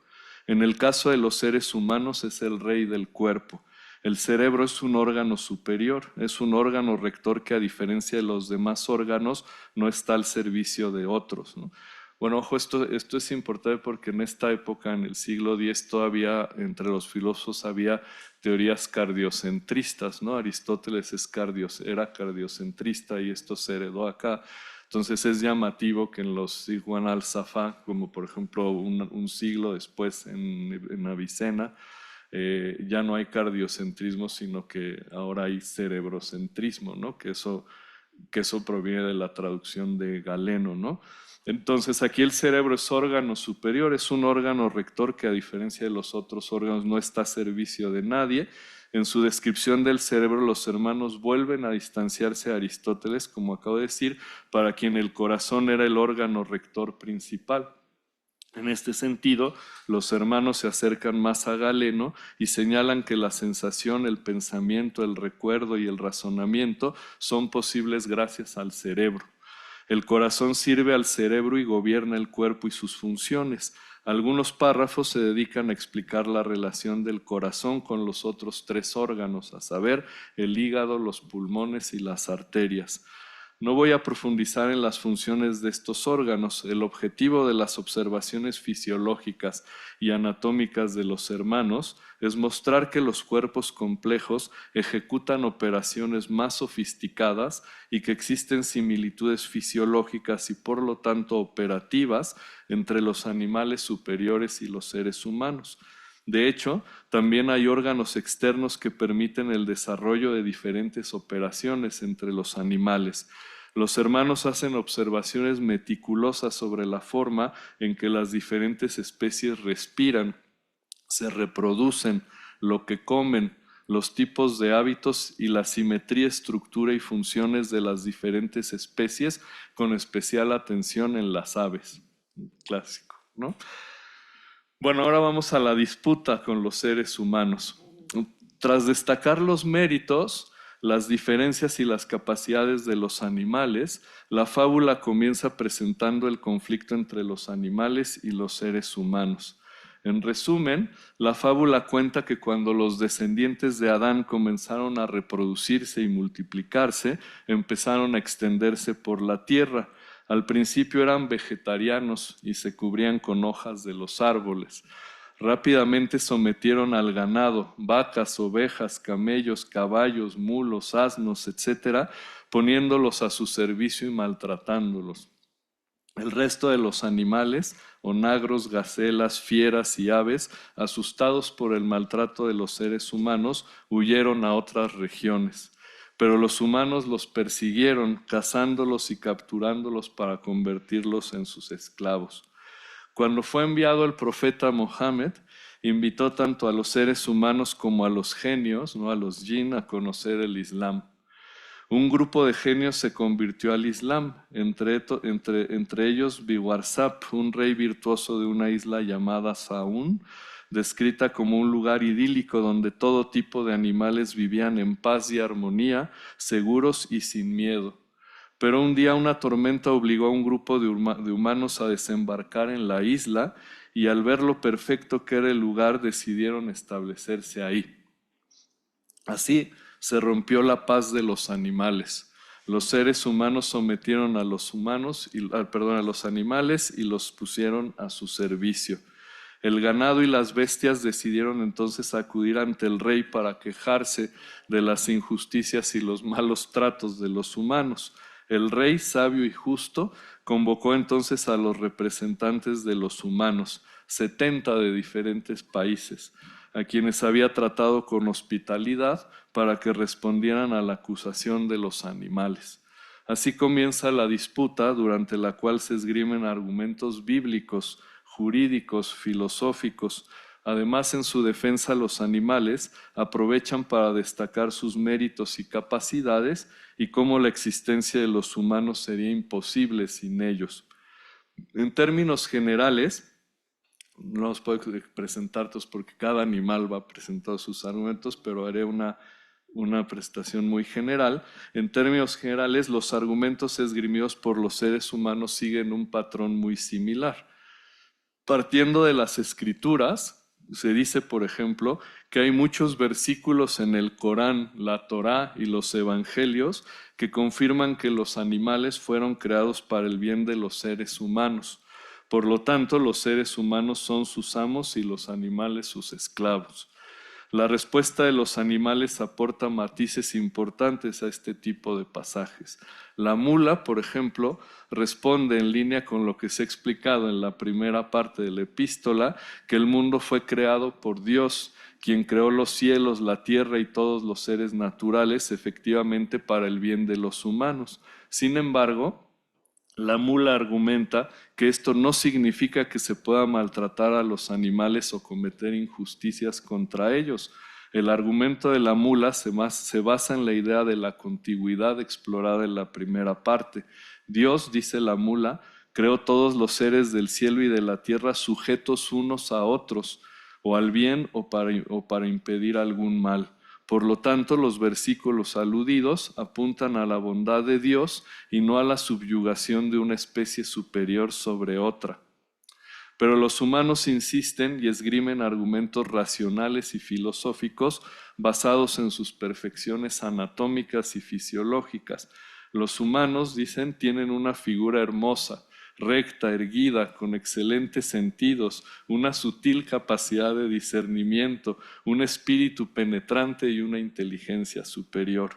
En el caso de los seres humanos es el rey del cuerpo. El cerebro es un órgano superior, es un órgano rector que a diferencia de los demás órganos no está al servicio de otros, ¿no? Bueno, ojo, esto es importante porque en esta época, en el siglo X, todavía entre los filósofos había teorías cardiocentristas, ¿no? Aristóteles era cardiocentrista y esto se heredó acá. Entonces es llamativo que en los Juan al-Safá, como por ejemplo un siglo después en Avicena, ya no hay cardiocentrismo, sino que ahora hay cerebrocentrismo, ¿no? Que eso proviene de la traducción de Galeno, ¿no? Entonces aquí el cerebro es órgano superior, es un órgano rector que a diferencia de los otros órganos no está a servicio de nadie. En su descripción del cerebro, los hermanos vuelven a distanciarse de Aristóteles, como acabo de decir, para quien el corazón era el órgano rector principal. En este sentido, los hermanos se acercan más a Galeno y señalan que la sensación, el pensamiento, el recuerdo y el razonamiento son posibles gracias al cerebro. El corazón sirve al cerebro y gobierna el cuerpo y sus funciones. Algunos párrafos se dedican a explicar la relación del corazón con los otros 3 órganos, a saber, el hígado, los pulmones y las arterias. No voy a profundizar en las funciones de estos órganos. El objetivo de las observaciones fisiológicas y anatómicas de los hermanos es mostrar que los cuerpos complejos ejecutan operaciones más sofisticadas y que existen similitudes fisiológicas y por lo tanto operativas entre los animales superiores y los seres humanos. De hecho, también hay órganos externos que permiten el desarrollo de diferentes operaciones entre los animales. Los hermanos hacen observaciones meticulosas sobre la forma en que las diferentes especies respiran, se reproducen, lo que comen, los tipos de hábitos y la simetría, estructura y funciones de las diferentes especies, con especial atención en las aves. Clásico, ¿no? Bueno, ahora vamos a la disputa con los seres humanos. Tras destacar los méritos, las diferencias y las capacidades de los animales, la fábula comienza presentando el conflicto entre los animales y los seres humanos. En resumen, la fábula cuenta que cuando los descendientes de Adán comenzaron a reproducirse y multiplicarse, empezaron a extenderse por la tierra. Al principio eran vegetarianos y se cubrían con hojas de los árboles. Rápidamente sometieron al ganado, vacas, ovejas, camellos, caballos, mulos, asnos, etcétera, poniéndolos a su servicio y maltratándolos. El resto de los animales, onagros, gacelas, fieras y aves, asustados por el maltrato de los seres humanos, huyeron a otras regiones. Pero los humanos los persiguieron, cazándolos y capturándolos para convertirlos en sus esclavos. Cuando fue enviado el profeta Mohammed, invitó tanto a los seres humanos como a los genios, ¿no?, a los jinn, a conocer el Islam. Un grupo de genios se convirtió al Islam, entre ellos Biwarsap, un rey virtuoso de una isla llamada Saún, descrita como un lugar idílico donde todo tipo de animales vivían en paz y armonía, seguros y sin miedo. Pero un día una tormenta obligó a un grupo de humanos a desembarcar en la isla y al ver lo perfecto que era el lugar decidieron establecerse ahí. Así se rompió la paz de los animales. Los seres humanos sometieron a los a los animales y los pusieron a su servicio. El ganado y las bestias decidieron entonces acudir ante el rey para quejarse de las injusticias y los malos tratos de los humanos. El rey, sabio y justo, convocó entonces a los representantes de los humanos, 70 de diferentes países, a quienes había tratado con hospitalidad para que respondieran a la acusación de los animales. Así comienza la disputa durante la cual se esgrimen argumentos bíblicos, jurídicos, filosóficos. Además, en su defensa, los animales aprovechan para destacar sus méritos y capacidades y cómo la existencia de los humanos sería imposible sin ellos. En términos generales, no los puedo presentar todos porque cada animal va a presentar sus argumentos, pero haré una presentación muy general. En términos generales, los argumentos esgrimidos por los seres humanos siguen un patrón muy similar. Partiendo de las escrituras, se dice, por ejemplo, que hay muchos versículos en el Corán, la Torá y los Evangelios que confirman que los animales fueron creados para el bien de los seres humanos. Por lo tanto, los seres humanos son sus amos y los animales sus esclavos. La respuesta de los animales aporta matices importantes a este tipo de pasajes. La mula, por ejemplo, responde en línea con lo que se ha explicado en la primera parte de la epístola, que el mundo fue creado por Dios, quien creó los cielos, la tierra y todos los seres naturales efectivamente para el bien de los humanos. Sin embargo, la mula argumenta que esto no significa que se pueda maltratar a los animales o cometer injusticias contra ellos. El argumento de la mula se basa en la idea de la contigüidad explorada en la primera parte. Dios, dice la mula, creó todos los seres del cielo y de la tierra sujetos unos a otros, o al bien o para impedir algún mal. Por lo tanto, los versículos aludidos apuntan a la bondad de Dios y no a la subyugación de una especie superior sobre otra. Pero los humanos insisten y esgrimen argumentos racionales y filosóficos basados en sus perfecciones anatómicas y fisiológicas. Los humanos, dicen, tienen una figura hermosa, recta, erguida, con excelentes sentidos, una sutil capacidad de discernimiento, un espíritu penetrante y una inteligencia superior.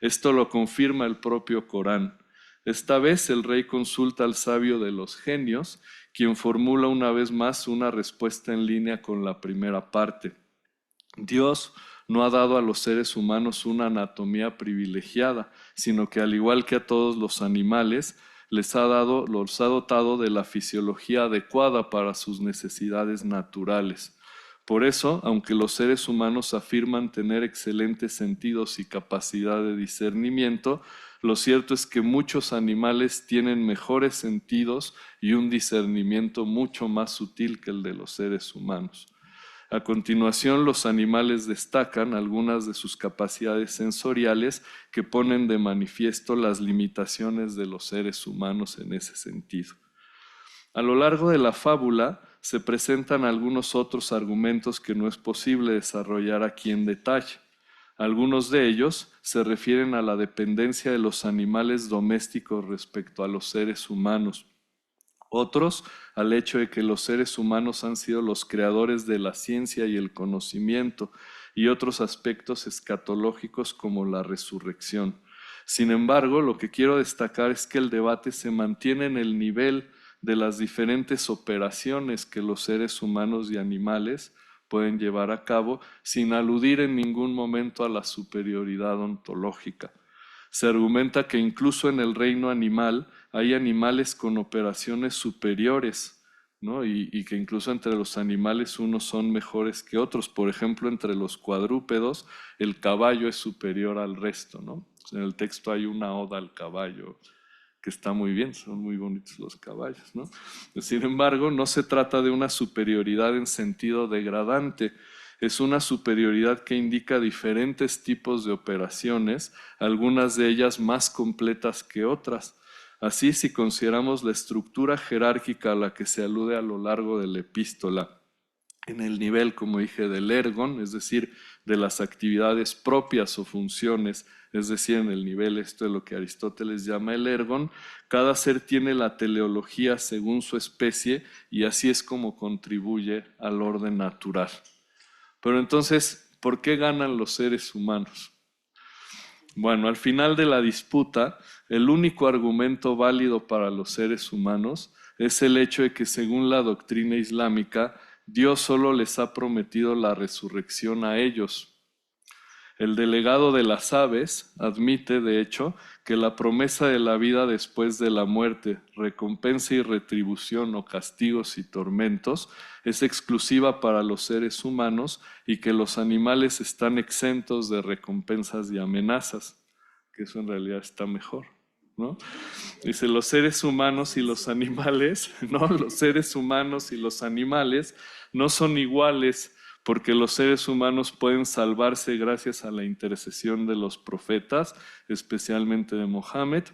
Esto lo confirma el propio Corán. Esta vez el rey consulta al sabio de los genios, quien formula una vez más una respuesta en línea con la primera parte. Dios no ha dado a los seres humanos una anatomía privilegiada, sino que al igual que a todos los animales, los ha dotado de la fisiología adecuada para sus necesidades naturales. Por eso, aunque los seres humanos afirman tener excelentes sentidos y capacidad de discernimiento, lo cierto es que muchos animales tienen mejores sentidos y un discernimiento mucho más sutil que el de los seres humanos. A continuación, los animales destacan algunas de sus capacidades sensoriales que ponen de manifiesto las limitaciones de los seres humanos en ese sentido. A lo largo de la fábula se presentan algunos otros argumentos que no es posible desarrollar aquí en detalle. Algunos de ellos se refieren a la dependencia de los animales domésticos respecto a los seres humanos. Otros al hecho de que los seres humanos han sido los creadores de la ciencia y el conocimiento, y otros aspectos escatológicos como la resurrección. Sin embargo, lo que quiero destacar es que el debate se mantiene en el nivel de las diferentes operaciones que los seres humanos y animales pueden llevar a cabo sin aludir en ningún momento a la superioridad ontológica. Se argumenta que incluso en el reino animal hay animales con operaciones superiores, ¿no? Y que incluso entre los animales unos son mejores que otros. Por ejemplo, entre los cuadrúpedos el caballo es superior al resto, ¿no? En el texto hay una oda al caballo que está muy bien, son muy bonitos los caballos, ¿no? Sin embargo, no se trata de una superioridad en sentido degradante, es una superioridad que indica diferentes tipos de operaciones, algunas de ellas más completas que otras. Así, si consideramos la estructura jerárquica a la que se alude a lo largo de la epístola, en el nivel, como dije, del ergon, es decir, de las actividades propias o funciones, es decir, en el nivel esto de lo que Aristóteles llama el ergon, cada ser tiene la teleología según su especie y así es como contribuye al orden natural. Pero entonces, ¿por qué ganan los seres humanos? Bueno, al final de la disputa, el único argumento válido para los seres humanos es el hecho de que según la doctrina islámica, Dios solo les ha prometido la resurrección a ellos. El delegado de las aves admite, de hecho, que la promesa de la vida después de la muerte, recompensa y retribución o castigos y tormentos, es exclusiva para los seres humanos y que los animales están exentos de recompensas y amenazas, que eso en realidad está mejor, ¿no? Dice, los seres humanos y los animales, ¿no? Los seres humanos y los animales no son iguales, porque los seres humanos pueden salvarse gracias a la intercesión de los profetas, especialmente de Mohammed,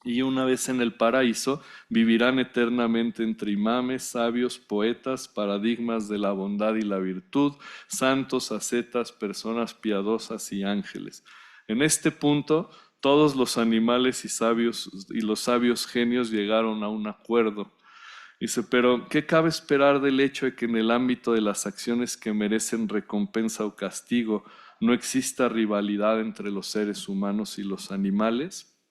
y una vez en el paraíso vivirán eternamente entre imames, sabios, poetas, paradigmas de la bondad y la virtud, santos, ascetas, personas piadosas y ángeles. En este punto, todos los animales y los sabios genios llegaron a un acuerdo. Dice, pero ¿qué cabe esperar del hecho de que en el ámbito de las acciones que merecen recompensa o castigo no exista rivalidad entre los seres humanos y los animales?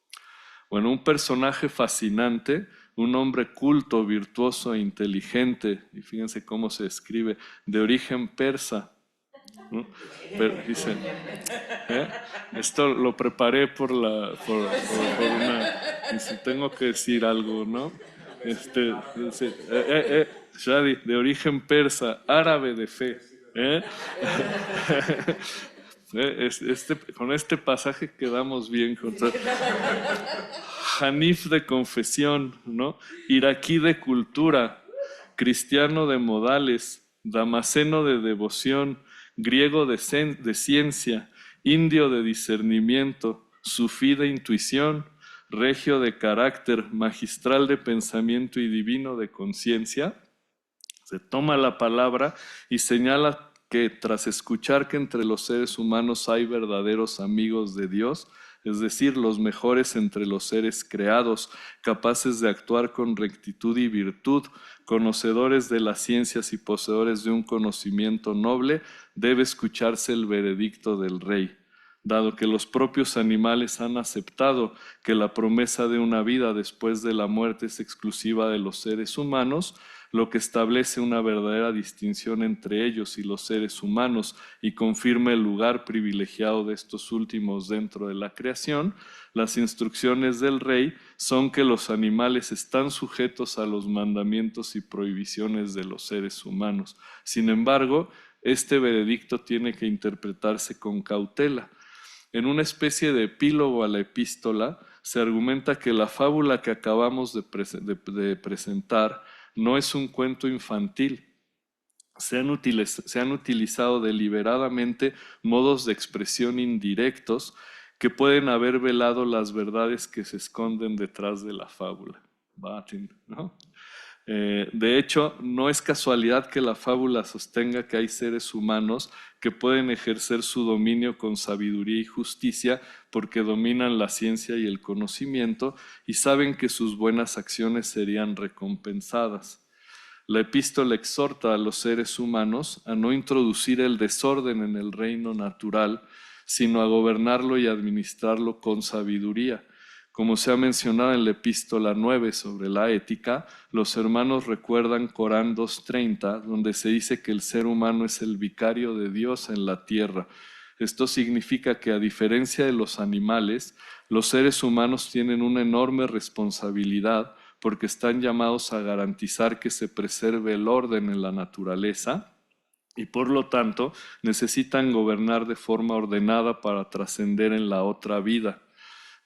Bueno, un personaje fascinante, un hombre culto, virtuoso e inteligente, y fíjense cómo se escribe, de origen persa, ¿no? Pero, dice, esto lo preparé por una, dice, tengo que decir algo, ¿no? Dice, Shadi, de origen persa, árabe de fe. Con este pasaje quedamos bien. Hanif de confesión, ¿no? Iraquí de cultura, cristiano de modales, damasceno de devoción, griego de ciencia, indio de discernimiento, sufí de intuición, regio de carácter, magistral de pensamiento y divino de conciencia, se toma la palabra y señala que tras escuchar que entre los seres humanos hay verdaderos amigos de Dios, es decir, los mejores entre los seres creados, capaces de actuar con rectitud y virtud, conocedores de las ciencias y poseedores de un conocimiento noble, debe escucharse el veredicto del rey. Dado que los propios animales han aceptado que la promesa de una vida después de la muerte es exclusiva de los seres humanos, lo que establece una verdadera distinción entre ellos y los seres humanos y confirma el lugar privilegiado de estos últimos dentro de la creación, las instrucciones del rey son que los animales están sujetos a los mandamientos y prohibiciones de los seres humanos. Sin embargo, este veredicto tiene que interpretarse con cautela. En una especie de epílogo a la epístola, se argumenta que la fábula que acabamos de presentar no es un cuento infantil. Se han utilizado deliberadamente modos de expresión indirectos que pueden haber velado las verdades que se esconden detrás de la fábula. Batin, ¿no? De hecho, no es casualidad que la fábula sostenga que hay seres humanos que pueden ejercer su dominio con sabiduría y justicia porque dominan la ciencia y el conocimiento y saben que sus buenas acciones serían recompensadas. La epístola exhorta a los seres humanos a no introducir el desorden en el reino natural, sino a gobernarlo y administrarlo con sabiduría. Como se ha mencionado en la epístola 9 sobre la ética, los hermanos recuerdan Corán 2:30, donde se dice que el ser humano es el vicario de Dios en la tierra. Esto significa que a diferencia de los animales, los seres humanos tienen una enorme responsabilidad porque están llamados a garantizar que se preserve el orden en la naturaleza y por lo tanto necesitan gobernar de forma ordenada para trascender en la otra vida.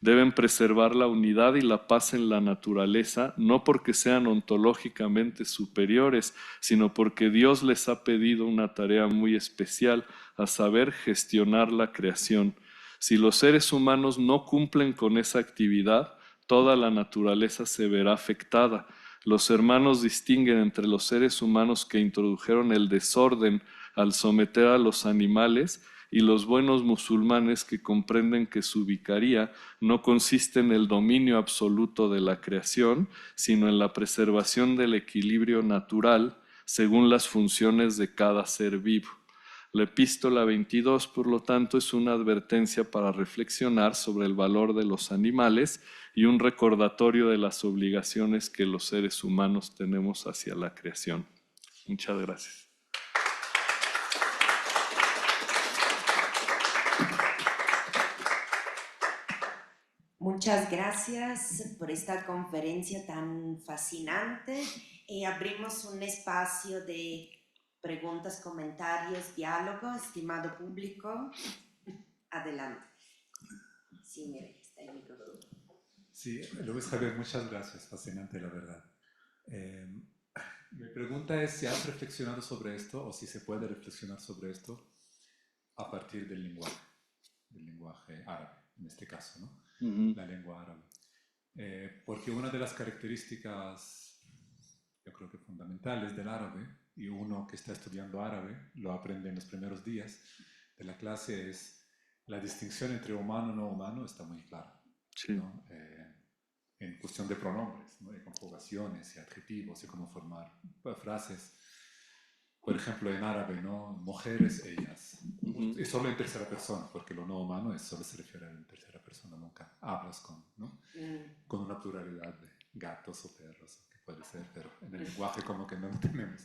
Deben preservar la unidad y la paz en la naturaleza, no porque sean ontológicamente superiores, sino porque Dios les ha pedido una tarea muy especial, a saber, gestionar la creación. Si los seres humanos no cumplen con esa actividad, toda la naturaleza se verá afectada. Los hermanos distinguen entre los seres humanos que introdujeron el desorden al someter a los animales y los buenos musulmanes que comprenden que su vicaría no consiste en el dominio absoluto de la creación, sino en la preservación del equilibrio natural según las funciones de cada ser vivo. La epístola 22, por lo tanto, es una advertencia para reflexionar sobre el valor de los animales y un recordatorio de las obligaciones que los seres humanos tenemos hacia la creación. Muchas gracias. Muchas gracias por esta conferencia tan fascinante. Abrimos un espacio de preguntas, comentarios, diálogo, estimado público. Adelante. Sí, mire, está el micrófono. Sí, Luis Javier, muchas gracias, fascinante la verdad. Mi pregunta es si has reflexionado sobre esto o si se puede reflexionar sobre esto a partir del lenguaje árabe, en este caso, ¿no? La lengua árabe. Porque una de las características, yo creo que fundamentales del árabe, y uno que está estudiando árabe lo aprende en los primeros días de la clase, es la distinción entre humano y no humano está muy clara. Sí. ¿No? En cuestión de pronombres, ¿no? De conjugaciones y adjetivos y cómo formar frases. Por ejemplo, en árabe, ¿no? Mujeres, ellas. Y solo en tercera persona, porque lo no humano es solo se refiere en tercera persona, nunca hablas con, ¿no? Con una pluralidad de gatos o perros, que puede ser, pero en el lenguaje como que no lo tenemos.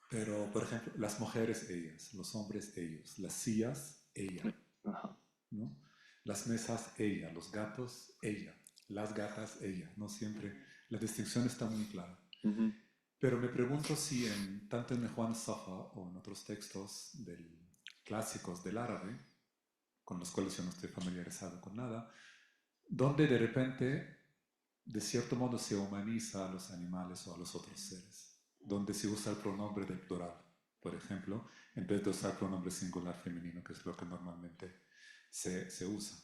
Pero, por ejemplo, las mujeres, ellas, los hombres, ellos, las sillas, ella, ¿no? Las mesas, ella, los gatos, ella, las gatas, ella, no siempre, la distinción está muy clara. Pero me pregunto si tanto en Juan Safa o en otros textos clásicos del árabe, con los cuales yo no estoy familiarizado con nada, donde de repente, de cierto modo, se humaniza a los animales o a los otros seres, donde se usa el pronombre del plural, por ejemplo, en vez de usar pronombre singular femenino, que es lo que normalmente se usa.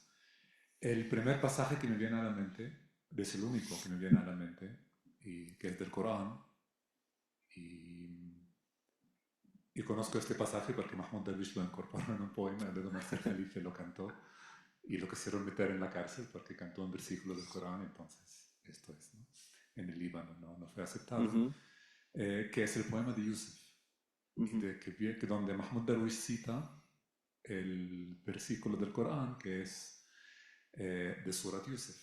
El primer pasaje que me viene a la mente, es el único que me viene a la mente, y que es del Corán, y conozco este pasaje porque Mahmoud Darwish lo incorporó en un poema de Don Marcel Khalife, lo cantó, y lo quisieron meter en la cárcel porque cantó un versículo del Corán, entonces esto es, ¿no? En el Líbano no fue aceptado, que es el poema de Yusuf, donde Mahmoud Darwish cita el versículo del Corán que es de Surat Yusuf,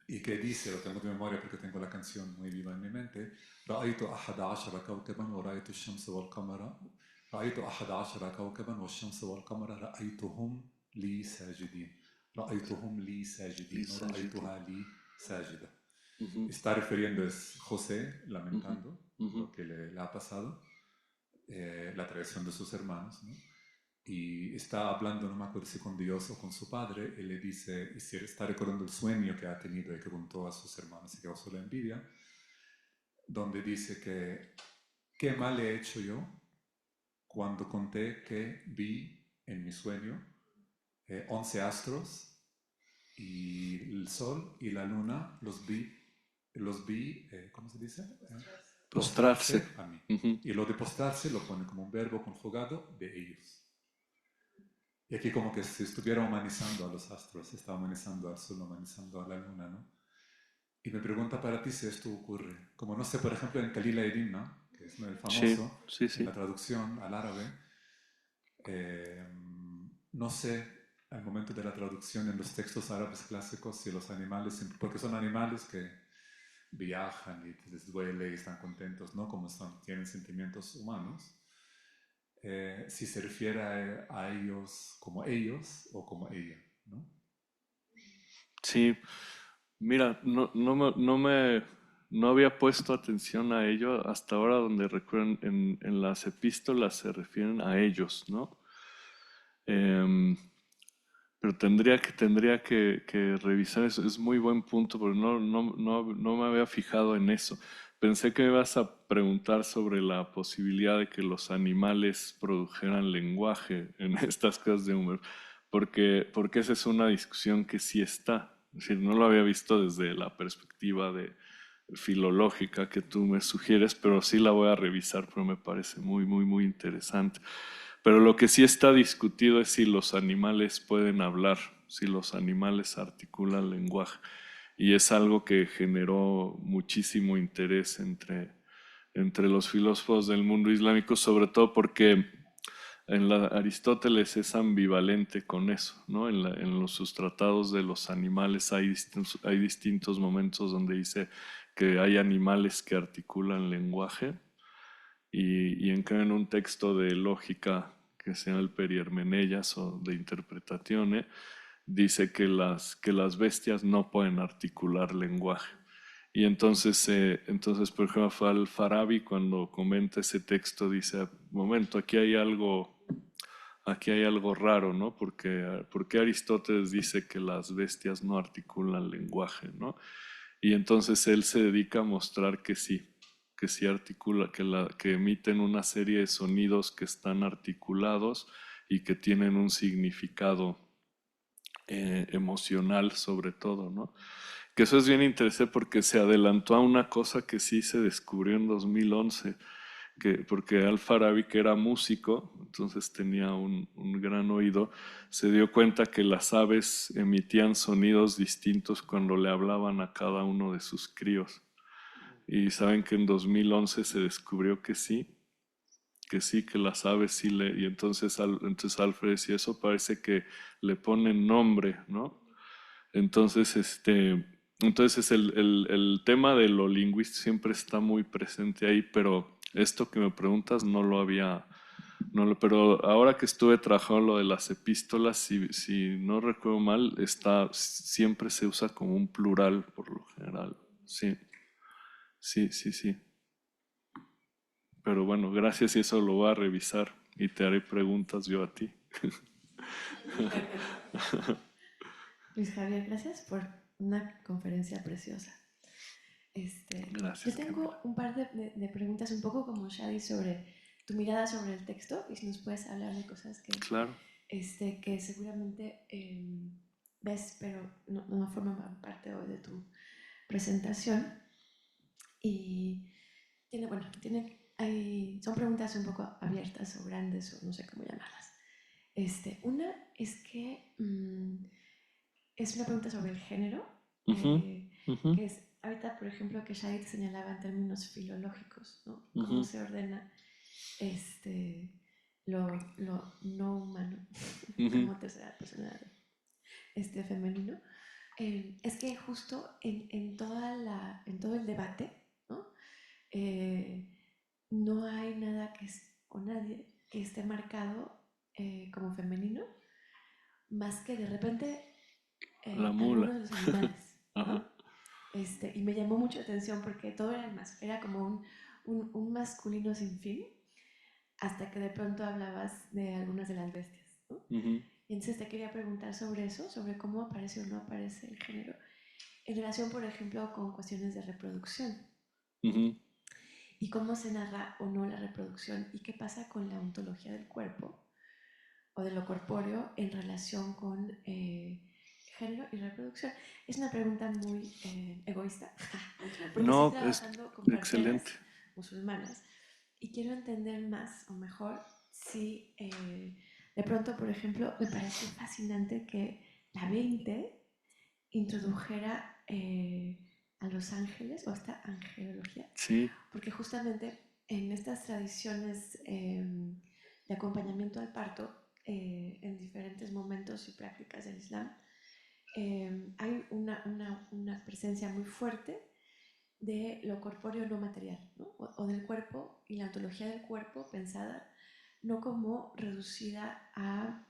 y que dice, lo tengo de memoria porque tengo la canción muy viva en mi mente: رأيت 11 كوكبا ورأيت الشمس والقمر رأيت 11 كوكبا والشمس والقمر رأيتهم لي ساجدين رأيتهم لي ساجدين ورأيتها لي ساجدة. Está refiriendo es José lamentando lo que le ha pasado, la traición de sus hermanos, ¿no? Y está hablando, no me acuerdo si con Dios o con su padre, y le dice, y si está recordando el sueño que ha tenido y que contó a sus hermanos y que causó la envidia, donde dice que qué mal he hecho yo cuando conté que vi en mi sueño 11 astros y el sol y la luna los vi los vi, ¿cómo se dice? Postrarse. A mí. Ujú. Y lo de postrarse lo pone como un verbo conjugado de ellos. Y aquí como que se estuviera humanizando a los astros, se está humanizando al sol, humanizando a la luna, ¿no? Y me pregunta para ti si esto ocurre. Como no sé, por ejemplo, en Khalil Eddin, ¿no? Que es, ¿no?, el Sí, famoso, sí, en sí. la traducción al árabe, eh, no sé, al momento de la traducción en los textos árabes clásicos, si los animales, porque son animales que viajan y les duele y están contentos, ¿no? Como son, tienen sentimientos humanos, si se refiere a ellos o como ella, ¿no? Sí, mira, no había puesto atención a ello hasta ahora donde recuerdan en las epístolas se refieren a ellos, ¿no? Em, pero tendría que revisar eso. Es muy buen punto, porque no me había fijado en eso. Pensé que me ibas a preguntar sobre la posibilidad de que los animales produjeran lenguaje en estas cosas de Humer, porque esa es una discusión que sí está. Es decir, no lo había visto desde la perspectiva de filológica que tú me sugieres, pero sí la voy a revisar, pero me parece muy, muy, muy interesante. Pero lo que sí está discutido es si los animales pueden hablar, si los animales articulan lenguaje. Y es algo que generó muchísimo interés entre los filósofos del mundo islámico, sobre todo porque Aristóteles es ambivalente con eso, ¿no? Sus tratados de los animales hay distintos momentos donde dice que hay animales que articulan lenguaje y en un texto de lógica que se llama el Perihermeneias o de Interpretazione, dice que las bestias no pueden articular lenguaje. Y entonces, por ejemplo, Al-Farabi cuando comenta ese texto dice, momento, aquí hay algo raro, ¿no? Porque Aristóteles dice que las bestias no articulan lenguaje, ¿no? Y entonces él se dedica a mostrar que sí articula, que emiten una serie de sonidos que están articulados y que tienen un significado emocional sobre todo, ¿no? Que eso es bien interesante porque se adelantó a una cosa que sí se descubrió en 2011, porque Al-Farabi, que era músico, entonces tenía un gran oído, se dio cuenta que las aves emitían sonidos distintos cuando le hablaban a cada uno de sus críos. Y saben que en 2011 se descubrió que las aves sí le... Y entonces Alfred decía, eso parece que le ponen nombre, ¿no? Entonces, entonces el tema de lo lingüístico siempre está muy presente ahí, pero esto que me preguntas no lo había, pero ahora que estuve trabajando lo de las epístolas, si no recuerdo mal, siempre se usa como un plural por lo general. Sí, sí, sí, sí. Pero bueno, gracias y eso lo voy a revisar y te haré preguntas yo a ti. Luis Javier, gracias por una conferencia preciosa. Yo Gracias, tengo Camila. un par de preguntas un poco como Shadi sobre tu mirada sobre el texto y si nos puedes hablar de cosas Claro. que seguramente ves, pero no forman parte hoy de tu presentación. Y son preguntas un poco abiertas o grandes o no sé cómo llamarlas. Una es que es una pregunta sobre el género, Ujú, ujú, que es ahorita, por ejemplo, que Shadid señalaba en términos filológicos, ¿no? Cómo ujú, se ordena lo no humano ujú. como tercera persona femenino. Es que justo en todo el debate, ¿no? Eh, no hay nada o nadie que esté marcado como femenino, más que de repente La mula. algunos de los animales, Ajá. ¿no? Y me llamó mucho la atención porque todo era como un masculino sin fin, hasta que de pronto hablabas de algunas de las bestias, ¿no? Ujú, Y entonces te quería preguntar sobre eso, sobre cómo aparece o no aparece el género, en relación, por ejemplo, con cuestiones de reproducción, ujú. y cómo se narra o no la reproducción, y qué pasa con la ontología del cuerpo o de lo corpóreo en relación con género y reproducción. Es una pregunta muy egoísta, porque estoy No, es trabajando con parteras excelente. musulmanas y quiero entender más o mejor si de pronto, por ejemplo, me parece fascinante que la 20 introdujera a los ángeles o esta angelología, Sí. porque justamente en estas tradiciones de acompañamiento al parto, en diferentes momentos y prácticas del Islam, hay una presencia muy fuerte de lo corpóreo no material, ¿no? O del cuerpo y la ontología del cuerpo pensada no como reducida a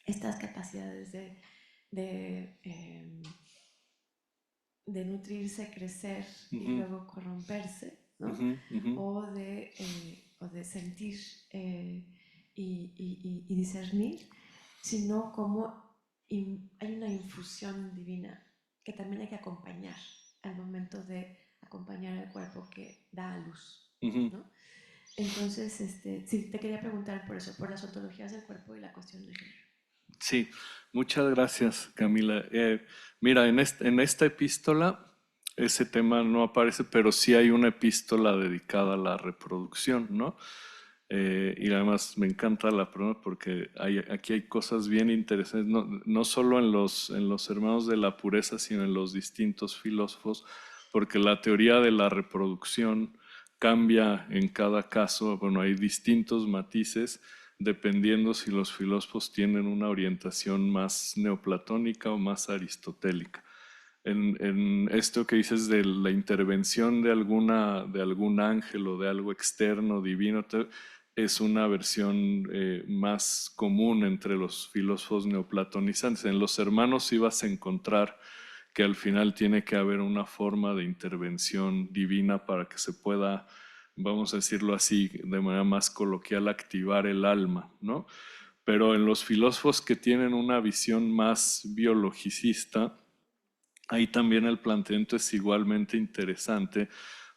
estas capacidades de nutrirse, crecer y Ujú, luego corromperse, ¿no? ujú, ujú. O de sentir y discernir, sino como hay una infusión divina que también hay que acompañar al momento de acompañar al cuerpo que da a luz, Ujú. ¿no? Entonces, sí, te quería preguntar por eso, por las ontologías del cuerpo y la cuestión de género. Sí, muchas gracias, Camila. Mira, en esta epístola ese tema no aparece, pero sí hay una epístola dedicada a la reproducción, ¿no? Y además me encanta la pregunta porque aquí hay cosas bien interesantes, no solo en los hermanos de la pureza, sino en los distintos filósofos, porque la teoría de la reproducción cambia en cada caso, bueno, hay distintos matices dependiendo si los filósofos tienen una orientación más neoplatónica o más aristotélica. En esto que dices de la intervención de algún ángel o de algo externo, divino, es una versión más común entre los filósofos neoplatonizantes. En los hermanos sí vas a encontrar que al final tiene que haber una forma de intervención divina para que se pueda, vamos a decirlo así, de manera más coloquial, activar el alma, ¿no? Pero en los filósofos que tienen una visión más biologicista, ahí también el planteamiento es igualmente interesante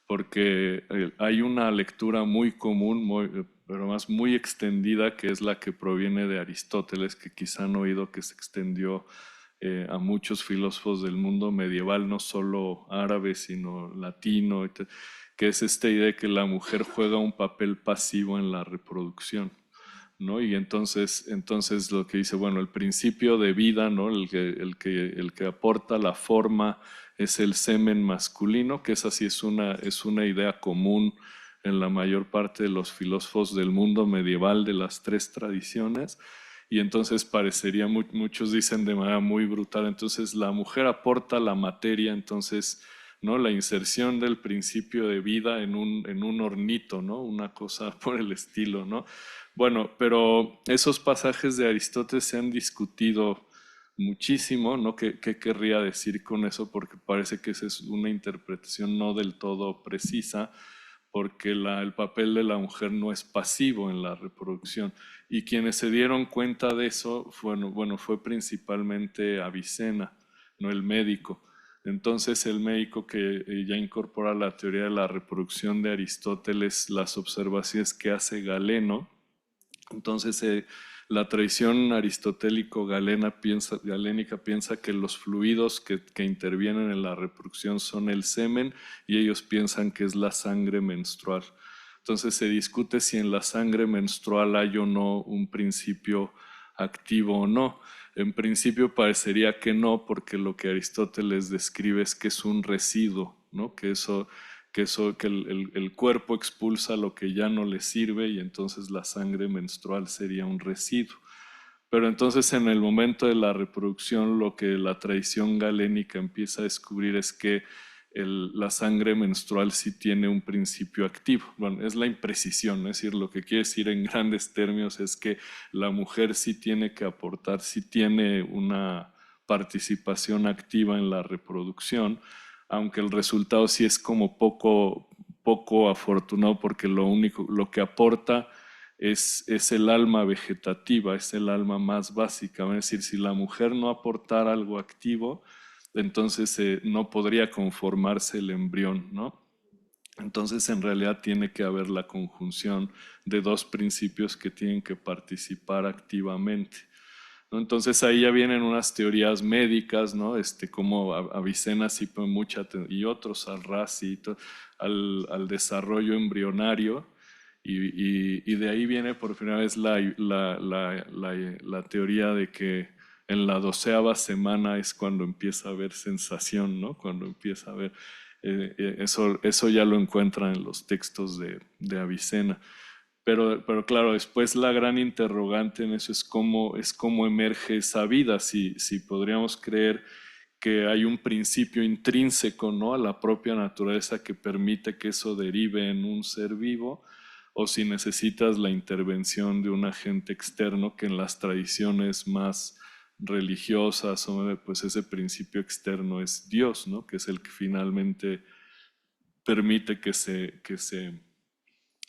porque hay una lectura muy común, pero más muy extendida, que es la que proviene de Aristóteles, que quizá han oído que se extendió a muchos filósofos del mundo medieval, no solo árabe, sino latino, que es esta idea de que la mujer juega un papel pasivo en la reproducción. ¿No? Y entonces lo que dice, bueno, el principio de vida, ¿no? El que aporta la forma es el semen masculino, que esa sí es una idea común en la mayor parte de los filósofos del mundo medieval de las tres tradiciones. Y entonces parecería, muchos dicen de manera muy brutal, entonces la mujer aporta la materia, entonces, ¿no? La inserción del principio de vida en un hornito, ¿no? Una cosa por el estilo, ¿no? Bueno, pero esos pasajes de Aristóteles se han discutido muchísimo, ¿no? ¿Qué querría decir con eso? Porque parece que esa es una interpretación no del todo precisa, porque el papel de la mujer no es pasivo en la reproducción. Y quienes se dieron cuenta de eso, fue principalmente Avicena, no el médico. Entonces el médico que ya incorpora la teoría de la reproducción de Aristóteles, las observaciones que hace Galeno, entonces, la tradición aristotélico-galénica piensa que los fluidos que intervienen en la reproducción son el semen y ellos piensan que es la sangre menstrual. Entonces se discute si en la sangre menstrual hay o no un principio activo o no. En principio parecería que no, porque lo que Aristóteles describe es que es un residuo, ¿no? Que el cuerpo expulsa lo que ya no le sirve y entonces la sangre menstrual sería un residuo. Pero entonces en el momento de la reproducción lo que la tradición galénica empieza a descubrir es que la sangre menstrual sí tiene un principio activo. Bueno, es la imprecisión, es decir, lo que quiere decir en grandes términos es que la mujer sí tiene que aportar, sí tiene una participación activa en la reproducción, aunque el resultado sí es como poco afortunado porque lo que aporta es el alma vegetativa, es el alma más básica. Es decir, si la mujer no aportara algo activo, entonces no podría conformarse el embrión, ¿no? Entonces en realidad tiene que haber la conjunción de dos principios que tienen que participar activamente. ¿no? Entonces ahí ya vienen unas teorías médicas, ¿no? Como Avicena sí pone mucha y otros, al RASI, al desarrollo embrionario, y de ahí viene por primera vez la teoría de que en la 12ª semana es cuando empieza a haber sensación, ¿no? Cuando empieza a haber, eso ya lo encuentran en los textos de Avicena. Pero claro, después la gran interrogante en eso es cómo emerge esa vida, si podríamos creer que hay un principio intrínseco, ¿no? A la propia naturaleza que permite que eso derive en un ser vivo, o si necesitas la intervención de un agente externo que en las tradiciones más religiosas, pues ese principio externo es Dios, ¿no? Que es el que finalmente permite que se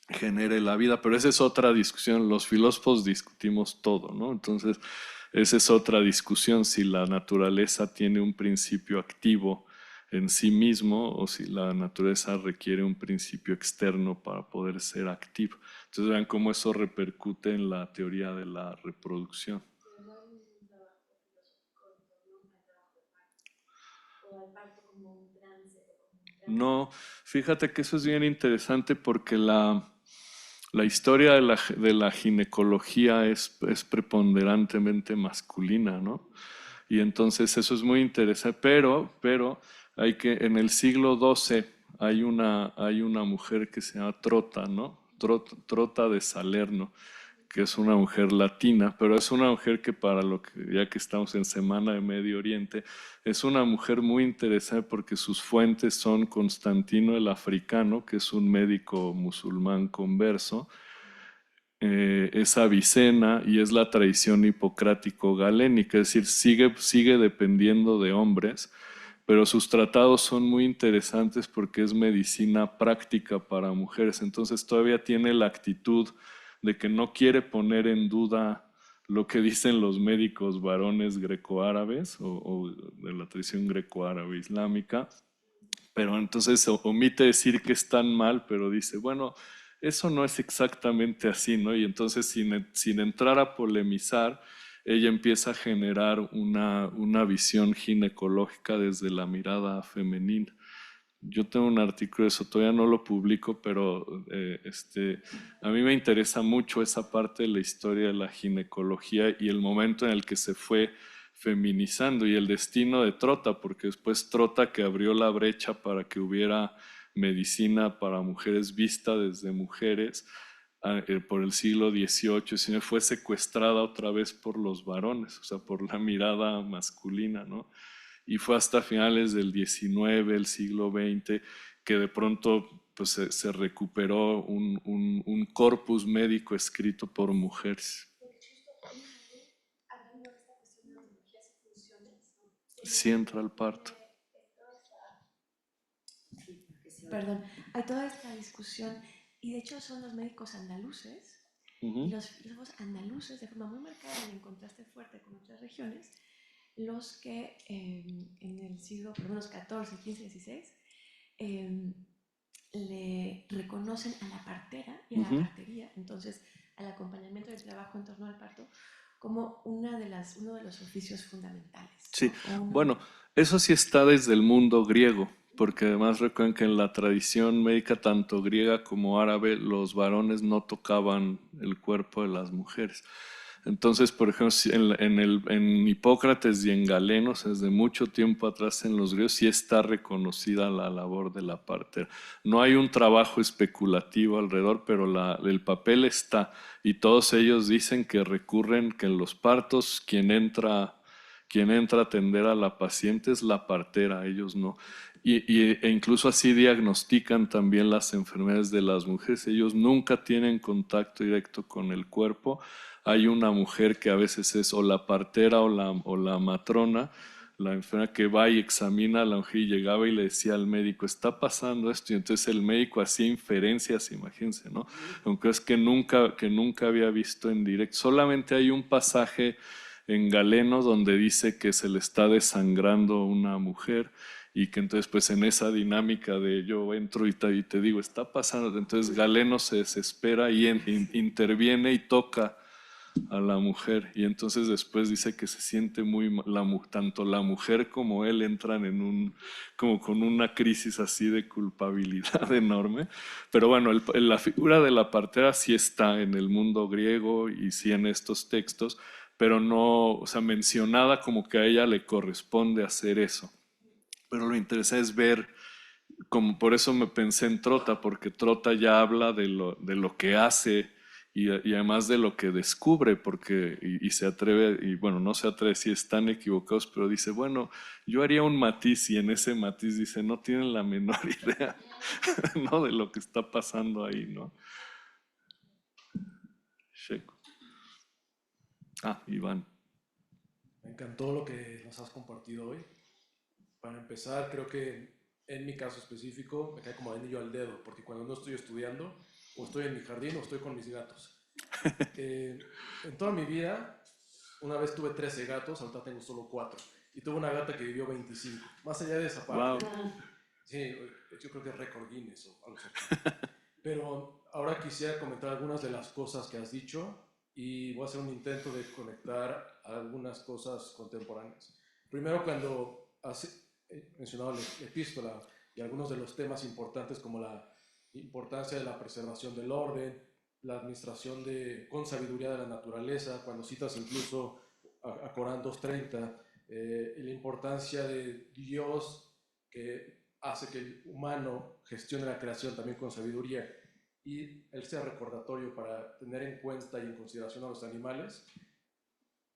genere la vida, pero esa es otra discusión. Los filósofos discutimos todo, ¿no? Entonces, esa es otra discusión, si la naturaleza tiene un principio activo en sí mismo o si la naturaleza requiere un principio externo para poder ser activo. Entonces, vean cómo eso repercute en la teoría de la reproducción. No, fíjate que eso es bien interesante porque la historia de la ginecología es preponderantemente masculina, ¿no? Y entonces eso es muy interesante, pero en el siglo XII hay una mujer que se llama Trota, ¿no? Trota de Salerno, que es una mujer latina, pero es una mujer que ya que estamos en Semana de Medio Oriente, es una mujer muy interesante porque sus fuentes son Constantino el Africano, que es un médico musulmán converso, es Avicena y es la tradición hipocrático-galénica, es decir, sigue dependiendo de hombres, pero sus tratados son muy interesantes porque es medicina práctica para mujeres, entonces todavía tiene la actitud de que no quiere poner en duda lo que dicen los médicos varones grecoárabes o de la tradición grecoárabe islámica, pero entonces omite decir que están mal, pero dice, bueno, eso no es exactamente así, ¿no? Y entonces sin entrar a polemizar, ella empieza a generar una visión ginecológica desde la mirada femenina. Yo tengo un artículo de eso, todavía no lo publico, pero a mí me interesa mucho esa parte de la historia de la ginecología y el momento en el que se fue feminizando y el destino de Trota, porque después Trota, que abrió la brecha para que hubiera medicina para mujeres vista desde mujeres por el siglo XVIII, sino fue secuestrada otra vez por los varones, o sea, por la mirada masculina, ¿no? Y fue hasta finales del XIX, el siglo XX, que de pronto pues, se recuperó un corpus médico escrito por mujeres. Sí entra al parto. Perdón, hay toda esta discusión y de hecho son los médicos andaluces y los filósofos andaluces de forma muy marcada y en contraste fuerte con otras regiones, los que en el siglo, por lo menos 14, 15, 16, le reconocen a la partera y a la partería, entonces al acompañamiento del trabajo en torno al parto, como uno de los oficios fundamentales. Sí, bueno, eso sí está desde el mundo griego, porque además recuerden que en la tradición médica, tanto griega como árabe, los varones no tocaban el cuerpo de las mujeres. Entonces, por ejemplo, en Hipócrates y en Galeno, desde mucho tiempo atrás en los griegos, sí está reconocida la labor de la partera. No hay un trabajo especulativo alrededor, pero el papel está. Y todos ellos dicen que recurren, que en los partos quien entra a atender a la paciente es la partera, ellos no. E incluso así diagnostican también las enfermedades de las mujeres. Ellos nunca tienen contacto directo con el cuerpo. Hay una mujer que a veces es o la partera o la matrona, la enfermera que va y examina a la mujer y llegaba y le decía al médico, está pasando esto, y entonces el médico hacía inferencias, imagínense, ¿no? Aunque es que nunca había visto en directo. Solamente hay un pasaje en Galeno donde dice que se le está desangrando una mujer y que entonces pues en esa dinámica de yo entro y te digo, está pasando, entonces Galeno se desespera y interviene y toca a la mujer. Y entonces después dice que se siente tanto la mujer como él entran como con una crisis así de culpabilidad enorme. Pero bueno, la figura de la partera sí está en el mundo griego y sí en estos textos, pero no, o sea, mencionada como que a ella le corresponde hacer eso. Pero lo interesante es ver, como por eso me pensé en Trota, porque Trota ya habla de lo que hace y además de lo que descubre, porque y se atreve, y bueno, no se atreve si están equivocados, pero dice, bueno, yo haría un matiz y en ese matiz dice, no tienen la menor idea, ¿no? De lo que está pasando ahí, ¿no? Checo. Ah, Iván. Me encantó lo que nos has compartido hoy. Para empezar, creo que en mi caso específico me cae como anillo al dedo, porque cuando no estoy estudiando, o estoy en mi jardín o estoy con mis gatos. En toda mi vida, una vez tuve 13 gatos, ahorita tengo solo 4. Y tuve una gata que vivió 25. Más allá de esa parte, Wow. sí, yo creo que es récord Guinness o algo así. Pero ahora quisiera comentar algunas de las cosas que has dicho y voy a hacer un intento de conectar algunas cosas contemporáneas. Primero, cuando has mencionado la epístola y algunos de los temas importantes como la importancia de la preservación del orden, la administración con sabiduría de la naturaleza, cuando citas incluso a Corán 2:30, la importancia de Dios que hace que el humano gestione la creación también con sabiduría y él sea recordatorio para tener en cuenta y en consideración a los animales,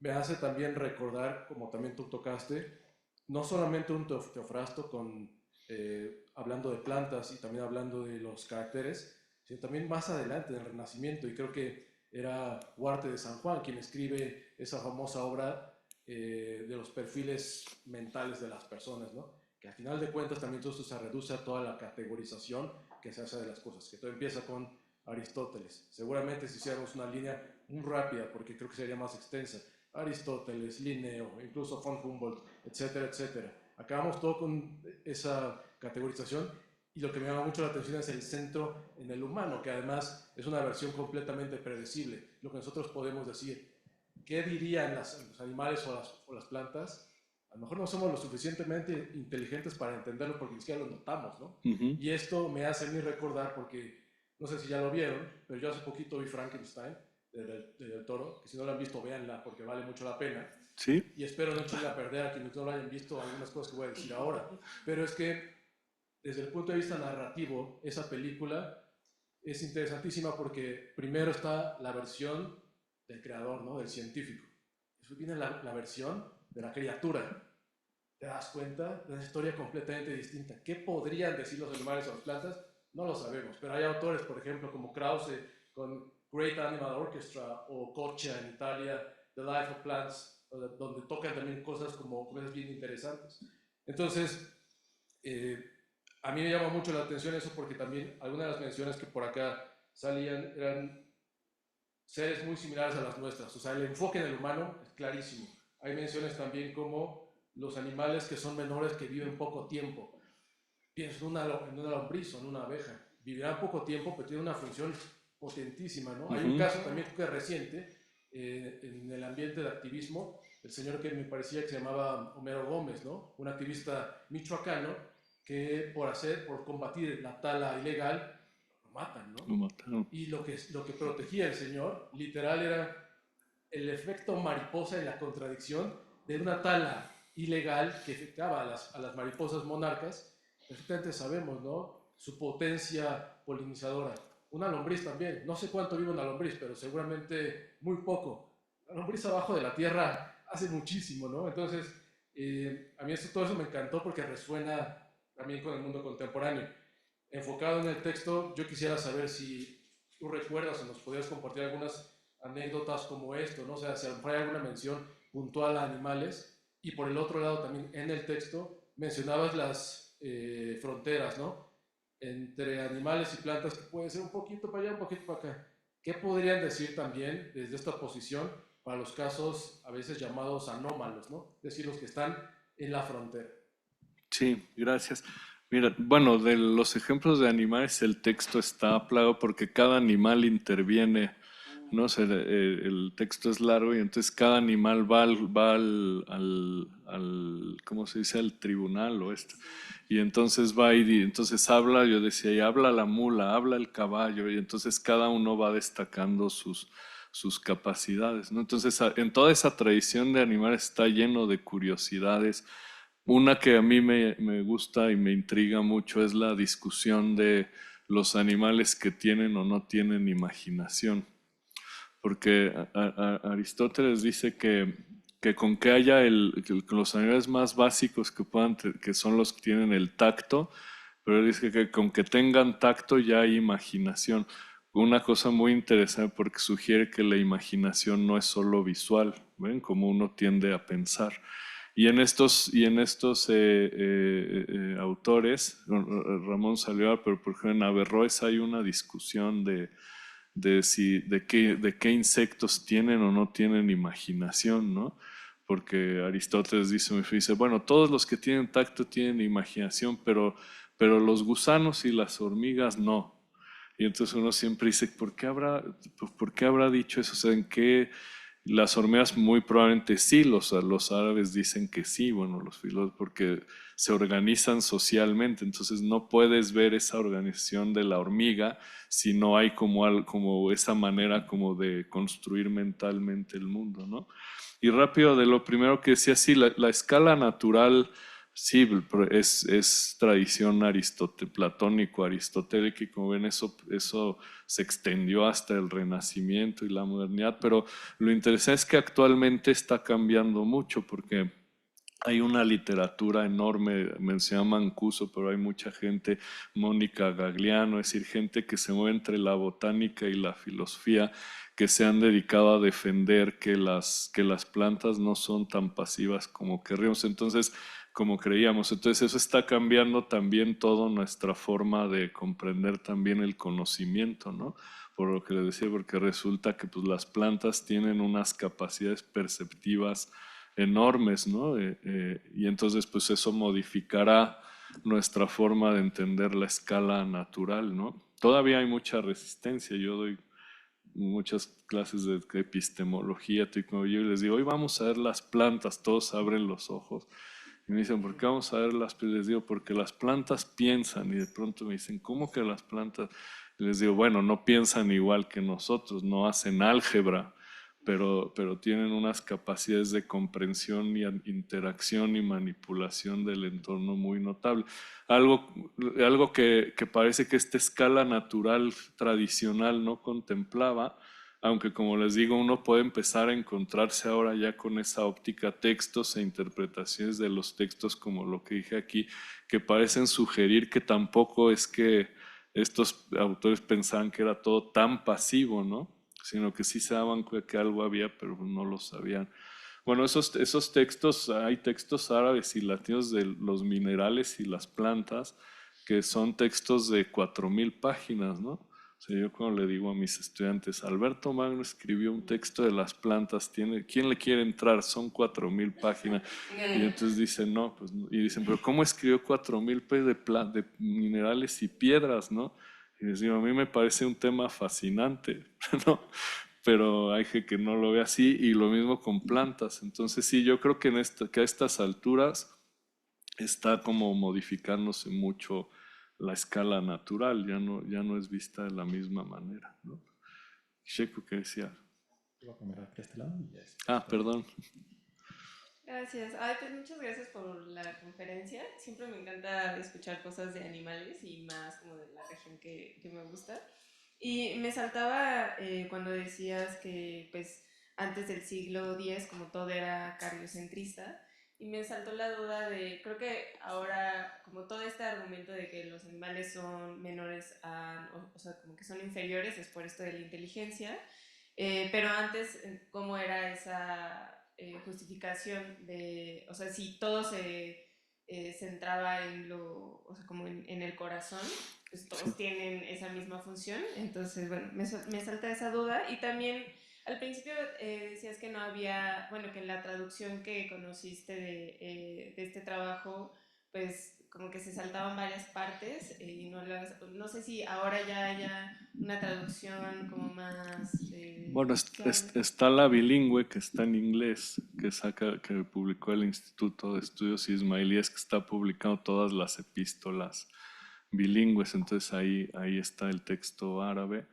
me hace también recordar, como también tú tocaste, no solamente un teofrasto hablando de plantas y también hablando de los caracteres, sino también más adelante en el Renacimiento, y creo que era Huarte de San Juan quien escribe esa famosa obra de los perfiles mentales de las personas, ¿no? Que al final de cuentas también todo esto se reduce a toda la categorización que se hace de las cosas, que todo empieza con Aristóteles. Seguramente si hiciéramos una línea muy rápida, porque creo que sería más extensa, Aristóteles, Linneo, incluso von Humboldt, etcétera, etcétera. Acabamos todo con esa categorización y lo que me llama mucho la atención es el centro en el humano, que además es una versión completamente predecible. Lo que nosotros podemos decir, ¿qué dirían los animales o las plantas? A lo mejor no somos lo suficientemente inteligentes para entenderlo porque ni siquiera lo notamos, ¿no? Uh-huh. Y esto me hace a mí recordar, porque no sé si ya lo vieron, pero yo hace poquito vi Frankenstein del Toro, que si no la han visto, véanla porque vale mucho la pena. Sí. Y espero no echarle a perder a quienes no lo hayan visto algunas cosas que voy a decir ahora. Pero es que desde el punto de vista narrativo, esa película es interesantísima porque primero está la versión del creador, ¿no? Del científico. Después viene la versión de la criatura. ¿Te das cuenta? De una historia completamente distinta. ¿Qué podrían decir los animales o las plantas? No lo sabemos, pero hay autores, por ejemplo, como Krause con Great Animal Orchestra o Coccia en Italia, The Life of Plants, donde tocan también cosas como cosas bien interesantes. Entonces, a mí me llama mucho la atención eso porque también algunas de las menciones que por acá salían eran seres muy similares a las nuestras. O sea, el enfoque en el humano es clarísimo. Hay menciones también como los animales que son menores que viven poco tiempo. Pienso en una lombriz o en una abeja. Vivirán poco tiempo, pero tiene una función potentísima, ¿no? Hay un caso también que es reciente en el ambiente de activismo, el señor que me parecía que se llamaba Homero Gómez, ¿no? Un activista michoacano que por combatir la tala ilegal, lo matan, ¿no? Lo mataron. Y lo que protegía el señor, literal, era el efecto mariposa y la contradicción de una tala ilegal que afectaba a las mariposas monarcas. Perfectamente sabemos, ¿no? Su potencia polinizadora. Una lombriz también. No sé cuánto vive una lombriz, pero seguramente muy poco. La lombriz abajo de la tierra hace muchísimo, ¿no? Entonces, a mí todo eso me encantó porque resuena también con el mundo contemporáneo. Enfocado en el texto, yo quisiera saber si tú recuerdas o nos podrías compartir algunas anécdotas como esto, ¿no? O sea, si a lo mejor hay alguna mención puntual a animales. Y por el otro lado también en el texto mencionabas las fronteras, ¿no? Entre animales y plantas, que puede ser un poquito para allá, un poquito para acá. ¿Qué podrían decir también desde esta posición para los casos a veces llamados anómalos, ¿no? Es decir, los que están en la frontera. Sí, gracias. Mira, bueno, de los ejemplos de animales el texto está plagado porque cada animal interviene ¿no? O sea, el texto es largo y entonces cada animal va ¿cómo se dice? Al tribunal o esto. Y entonces va y entonces habla, yo decía, y habla la mula, habla el caballo, y entonces cada uno va destacando sus capacidades, ¿no? Entonces, en toda esa tradición de animales está lleno de curiosidades. Una que a mí me gusta y me intriga mucho es la discusión de los animales que tienen o no tienen imaginación. Porque Aristóteles dice que con que haya que los animales más básicos que son los que tienen el tacto, pero él dice que con que tengan tacto ya hay imaginación. Una cosa muy interesante porque sugiere que la imaginación no es solo visual, ¿ven? Como uno tiende a pensar. Y en estos autores, Ramón Salivar, pero por ejemplo en Averroes hay una discusión de qué insectos tienen o no tienen imaginación, ¿no? Porque Aristóteles dice, bueno, todos los que tienen tacto tienen imaginación, pero los gusanos y las hormigas no. Y entonces uno siempre dice, ¿por qué habrá dicho eso? O sea, ¿en qué? Las hormigas muy probablemente sí, los árabes dicen que sí, bueno, los filósofos, porque se organizan socialmente, entonces no puedes ver esa organización de la hormiga si no hay como esa manera como de construir mentalmente el mundo, ¿no? Y rápido, de lo primero que decía, sí, la escala natural, sí, es tradición platónico, aristotélica, y como ven, eso se extendió hasta el Renacimiento y la modernidad, pero lo interesante es que actualmente está cambiando mucho porque hay una literatura enorme, menciona Mancuso, pero hay mucha gente, Mónica Gagliano, es decir, gente que se mueve entre la botánica y la filosofía, que se han dedicado a defender que las plantas no son tan pasivas como querríamos. Entonces, como creíamos. Entonces eso está cambiando también toda nuestra forma de comprender también el conocimiento, ¿no? Por lo que les decía, porque resulta que pues, las plantas tienen unas capacidades perceptivas enormes, ¿no? Y entonces pues eso modificará nuestra forma de entender la escala natural, ¿no? Todavía hay mucha resistencia. Yo doy muchas clases de epistemología, tecnología, y les digo, hoy vamos a ver las plantas, todos abren los ojos. Y me dicen, ¿por qué vamos a ver las plantas? Les digo, porque las plantas piensan. Y de pronto me dicen, ¿cómo que las plantas? Y les digo, bueno, no piensan igual que nosotros, no hacen álgebra, pero tienen unas capacidades de comprensión y interacción y manipulación del entorno muy notable. Algo que parece que esta escala natural tradicional no contemplaba, aunque como les digo, uno puede empezar a encontrarse ahora ya con esa óptica textos e interpretaciones de los textos como lo que dije aquí, que parecen sugerir que tampoco es que estos autores pensaban que era todo tan pasivo, ¿no? Sino que sí se daban cuenta que algo había, pero no lo sabían. Bueno, esos textos, hay textos árabes y latinos de los minerales y las plantas, que son textos de 4000 páginas, ¿no? O sea, yo cuando le digo a mis estudiantes, Alberto Magno escribió un texto de las plantas, ¿quién le quiere entrar? Son 4000 páginas. Y entonces dicen, no, pues, y dicen, pero ¿cómo escribió 4000 páginas de minerales y piedras, no? Y les digo, a mí me parece un tema fascinante, ¿no? Pero hay gente que no lo ve así, y lo mismo con plantas. Entonces sí, yo creo que a estas alturas está como modificándose mucho la escala natural, ya no es vista de la misma manera, ¿no? Checo, ¿qué decía? Voy a poner por este lado y ya es. Perdón. Gracias. Ay, pues muchas gracias por la conferencia. Siempre me encanta escuchar cosas de animales y más como de la región que me gusta. Y me saltaba cuando decías que pues antes del siglo X como todo era cariocentrista y me saltó la duda de, creo que ahora como todo este argumento de que los animales son menores o sea, como que son inferiores es por esto de la inteligencia, pero antes, ¿cómo era esa justificación de, o sea, si todo se centraba en o sea, como en el corazón, pues Sí. todos tienen esa misma función? Entonces, bueno, me salta esa duda. Y también al principio decías que no había, bueno, que en la traducción que conociste de este trabajo, pues como que se saltaban varias partes y no sé si ahora ya haya una traducción como más Bueno, suave. está la bilingüe que está en inglés, que publicó el Instituto de Estudios Ismailíes, que está publicando todas las epístolas bilingües, entonces ahí está el texto árabe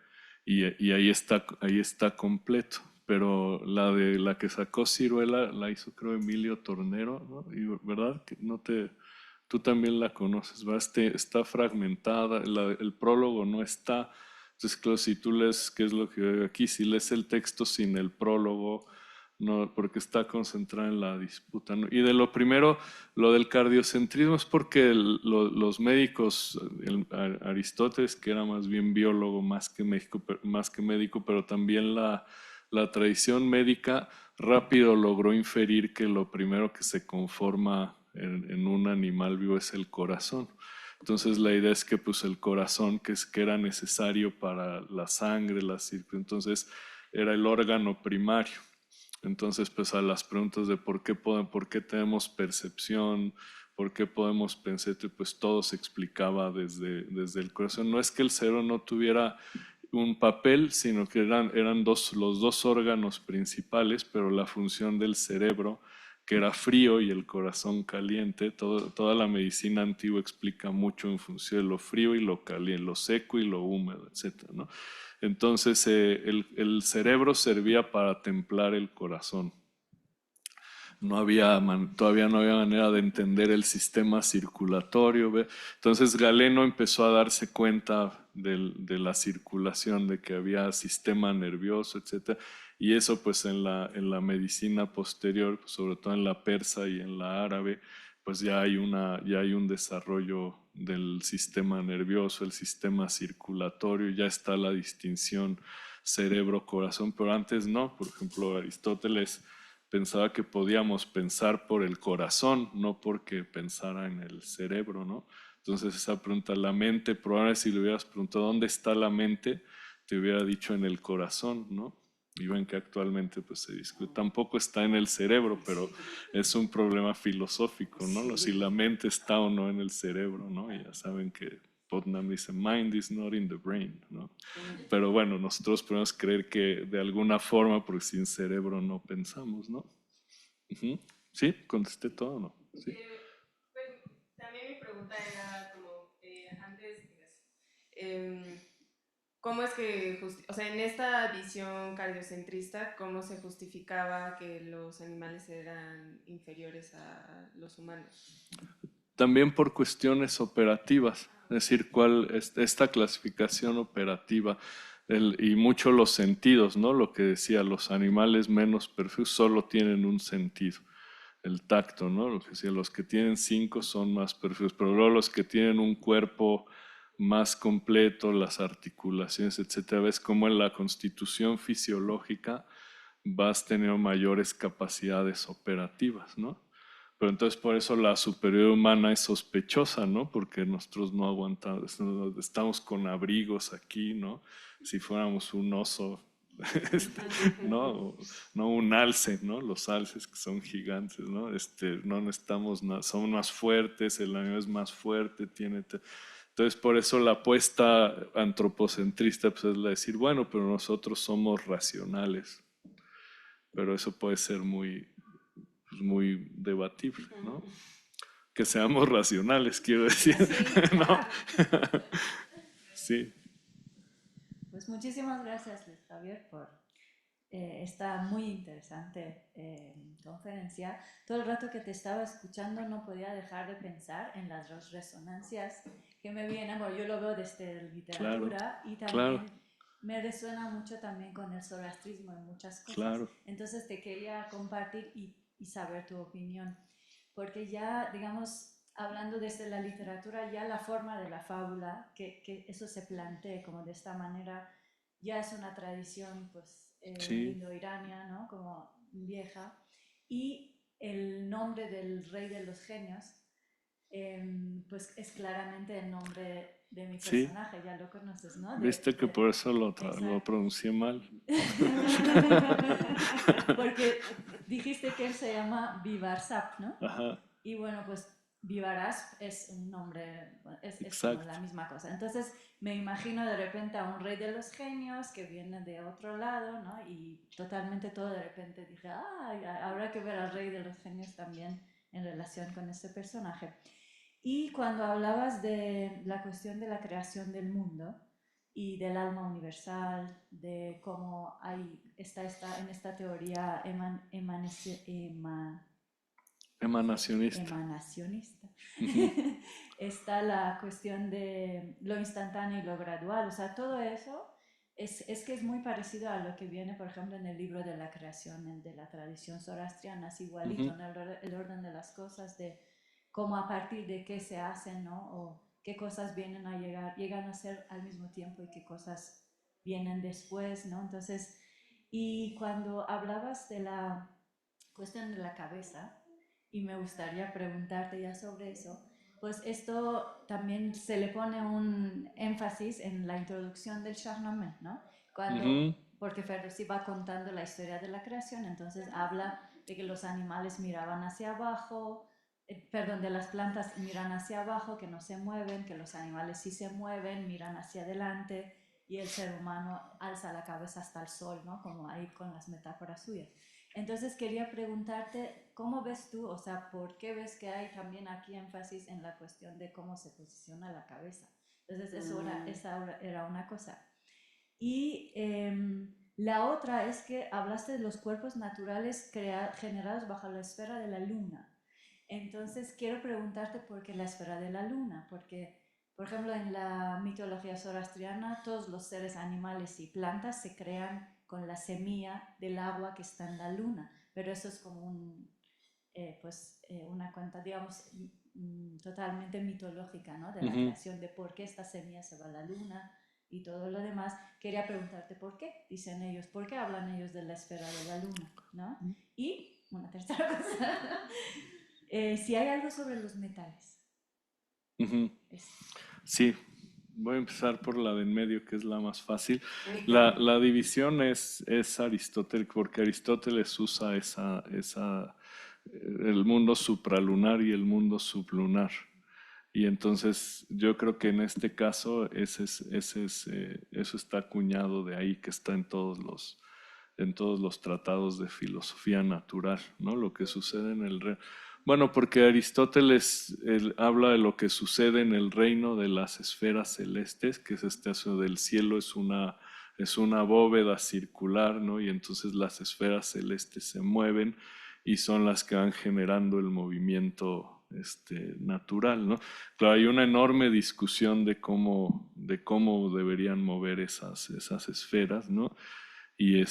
y ahí está completo. Pero la que sacó Ciruela la hizo creo Emilio Tornero, ¿no? Y, ¿verdad? Que tú también la conoces, ¿verdad? Está fragmentada, el prólogo no está. Entonces, claro, si tú lees, ¿qué es lo que veo aquí? Si lees el texto sin el prólogo, no, porque está concentrada en la disputa, ¿no? Y de lo primero, lo del cardiocentrismo es porque los médicos, Aristóteles, que era más bien biólogo más que médico, pero también la tradición médica rápido logró inferir que lo primero que se conforma en un animal vivo es el corazón. Entonces la idea es que pues el corazón que era necesario para la sangre, entonces era el órgano primario. Entonces pues a las preguntas de por qué tenemos percepción, por qué podemos pensar, pues todo se explicaba desde el corazón. No es que el cerebro no tuviera un papel, sino que eran los dos órganos principales, pero la función del cerebro, que era frío, y el corazón caliente, toda la medicina antigua explica mucho en función de lo frío y lo caliente, lo seco y lo húmedo, etc., ¿no? Entonces el cerebro servía para templar el corazón. Todavía no había manera de entender el sistema circulatorio. ¿ve? Entonces Galeno empezó a darse cuenta de la circulación, de que había sistema nervioso, etc. Y eso pues en la medicina posterior, sobre todo en la persa y en la árabe, pues ya hay un desarrollo del sistema nervioso, el sistema circulatorio, ya está la distinción cerebro-corazón, pero antes no. Por ejemplo, Aristóteles pensaba que podíamos pensar por el corazón, no porque pensara en el cerebro, ¿no? Entonces esa pregunta, la mente, probablemente si le hubieras preguntado dónde está la mente, te hubiera dicho en el corazón, ¿no? Y ven que actualmente pues se discute, tampoco está en el cerebro, pero es un problema filosófico, ¿no? Si la mente está o no en el cerebro, ¿no? Y ya saben que Putnam dice, mind is not in the brain, ¿no? Pero bueno, nosotros podemos creer que de alguna forma, porque sin cerebro no pensamos, ¿no? Ujú. ¿Sí? ¿Contesté todo o no? Sí. Pues, también mi pregunta era como antes, ¿cómo es que, o sea, en esta visión cardiocentrista, cómo se justificaba que los animales eran inferiores a los humanos? También por cuestiones operativas, es decir, esta clasificación operativa y mucho los sentidos, ¿no? Lo que decía, los animales menos perfectos solo tienen un sentido, el tacto, ¿no? Lo que decía, los que tienen 5 son más perfectos, pero luego los que tienen un cuerpo más completo, las articulaciones, etcétera, ves como en la constitución fisiológica vas teniendo mayores capacidades operativas, ¿no? Pero entonces por eso la superioridad humana es sospechosa, ¿no? Porque nosotros no aguantamos, estamos con abrigos aquí, ¿no? Si fuéramos un oso, ¿no? No un alce, ¿no? Los alces que son gigantes, ¿no? No necesitamos nada, son más fuertes, el animal es más fuerte, entonces por eso la apuesta antropocentrista pues, es la de decir, bueno, pero nosotros somos racionales, pero eso puede ser muy debatible, ¿no? Que seamos racionales, quiero decir, ¿no? Sí. Pues muchísimas gracias, Luis Javier, por esta muy interesante conferencia. Todo el rato que te estaba escuchando no podía dejar de pensar en las dos resonancias que me vienen. Bueno, yo lo veo desde literatura y también me resuena mucho también con el zoroastrismo en muchas cosas. Claro. Entonces te quería compartir y saber tu opinión, porque ya, digamos, hablando desde la literatura, ya la forma de la fábula, que eso se plantee como de esta manera, ya es una tradición pues indoirania, ¿no? Como vieja. Y el nombre del rey de los genios, pues es claramente el nombre de mi personaje, ya lo conoces, ¿no? Viste que por eso lo pronuncié mal. Porque dijiste que él se llama Vivarsap, ¿no? Ajá. Y bueno, pues Vivaraz es un nombre, es como Exacto. la misma cosa. Entonces me imagino de repente a un rey de los genios que viene de otro lado, ¿no? Y totalmente todo de repente dije, habrá que ver al rey de los genios también en relación con este personaje. Y cuando hablabas de la cuestión de la creación del mundo y del alma universal, de cómo está en esta teoría Emanacionista. emanacionista, Ujú, está la cuestión de lo instantáneo y lo gradual. O sea, todo eso es que es muy parecido a lo que viene, por ejemplo, en el libro de la creación, de la tradición zoroastriana, es igualito, ujú. ¿no? El orden de las cosas, de cómo a partir de qué se hacen, ¿no? O qué cosas llegan a ser al mismo tiempo y qué cosas vienen después, ¿no? Entonces, y cuando hablabas de la cuestión de la cabeza, y me gustaría preguntarte ya sobre eso, pues esto también se le pone un énfasis en la introducción del Shahnameh, ¿no? Ujú, Porque Ferdowsi va contando la historia de la creación, entonces habla de que los animales miraban hacia abajo, perdón, de las plantas miran hacia abajo, que no se mueven, que los animales sí se mueven, miran hacia adelante, y el ser humano alza la cabeza hasta el sol, ¿no? Como ahí con las metáforas suyas. Entonces quería preguntarte, ¿cómo ves tú, o sea, por qué ves que hay también aquí énfasis en la cuestión de cómo se posiciona la cabeza? Entonces esa era una cosa. Y la otra es que hablaste de los cuerpos naturales generados bajo la esfera de la luna. Entonces quiero preguntarte por qué la esfera de la luna, porque por ejemplo en la mitología zoroastriana todos los seres animales y plantas se crean con la semilla del agua que está en la luna, pero eso es como una cuenta, digamos, totalmente mitológica, ¿no? De la ujú. creación, de por qué esta semilla se va a la luna y todo lo demás. Quería preguntarte por qué, dicen ellos, por qué hablan ellos de la esfera de la luna, ¿no? Y una tercera cosa, si hay algo sobre los metales. Ujú. Eso. Sí, voy a empezar por la de en medio, que es la más fácil. La división es Aristóteles, porque Aristóteles usa el mundo supralunar y el mundo sublunar. Y entonces yo creo que en este caso eso está acuñado de ahí, que está en todos los tratados de filosofía natural, ¿no? Lo que sucede en el reino. Bueno, porque Aristóteles él habla de lo que sucede en el reino de las esferas celestes, que es eso del cielo, es una bóveda circular, ¿no? Y entonces las esferas celestes se mueven y son las que van generando el movimiento natural, ¿no? Claro, hay una enorme discusión de cómo deberían mover esas esferas, ¿no? Y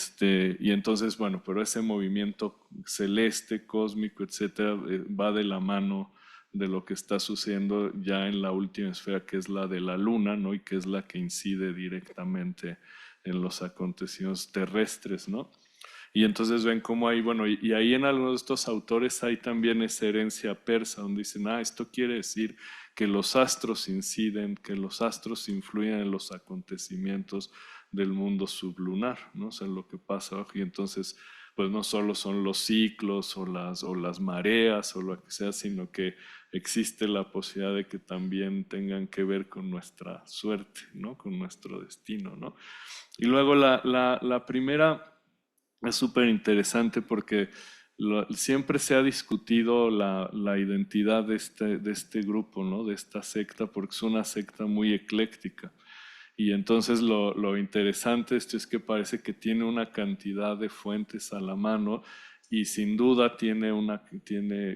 entonces, bueno, pero ese movimiento celeste, cósmico, etcétera, va de la mano de lo que está sucediendo ya en la última esfera, que es la de la luna, ¿no? Y que es la que incide directamente en los acontecimientos terrestres, ¿no? Y entonces ven cómo hay, bueno, y ahí en algunos de estos autores hay también esa herencia persa, donde dicen, esto quiere decir que los astros inciden, que los astros influyen en los acontecimientos del mundo sublunar, ¿no? O sea, lo que pasa abajo. Y entonces, pues no solo son los ciclos o las mareas o lo que sea, sino que existe la posibilidad de que también tengan que ver con nuestra suerte, ¿no? Con nuestro destino, ¿no? Y luego la primera es súper interesante porque siempre se ha discutido la identidad de este grupo, ¿no? De esta secta, porque es una secta muy ecléctica. Y entonces lo interesante esto es que parece que tiene una cantidad de fuentes a la mano y sin duda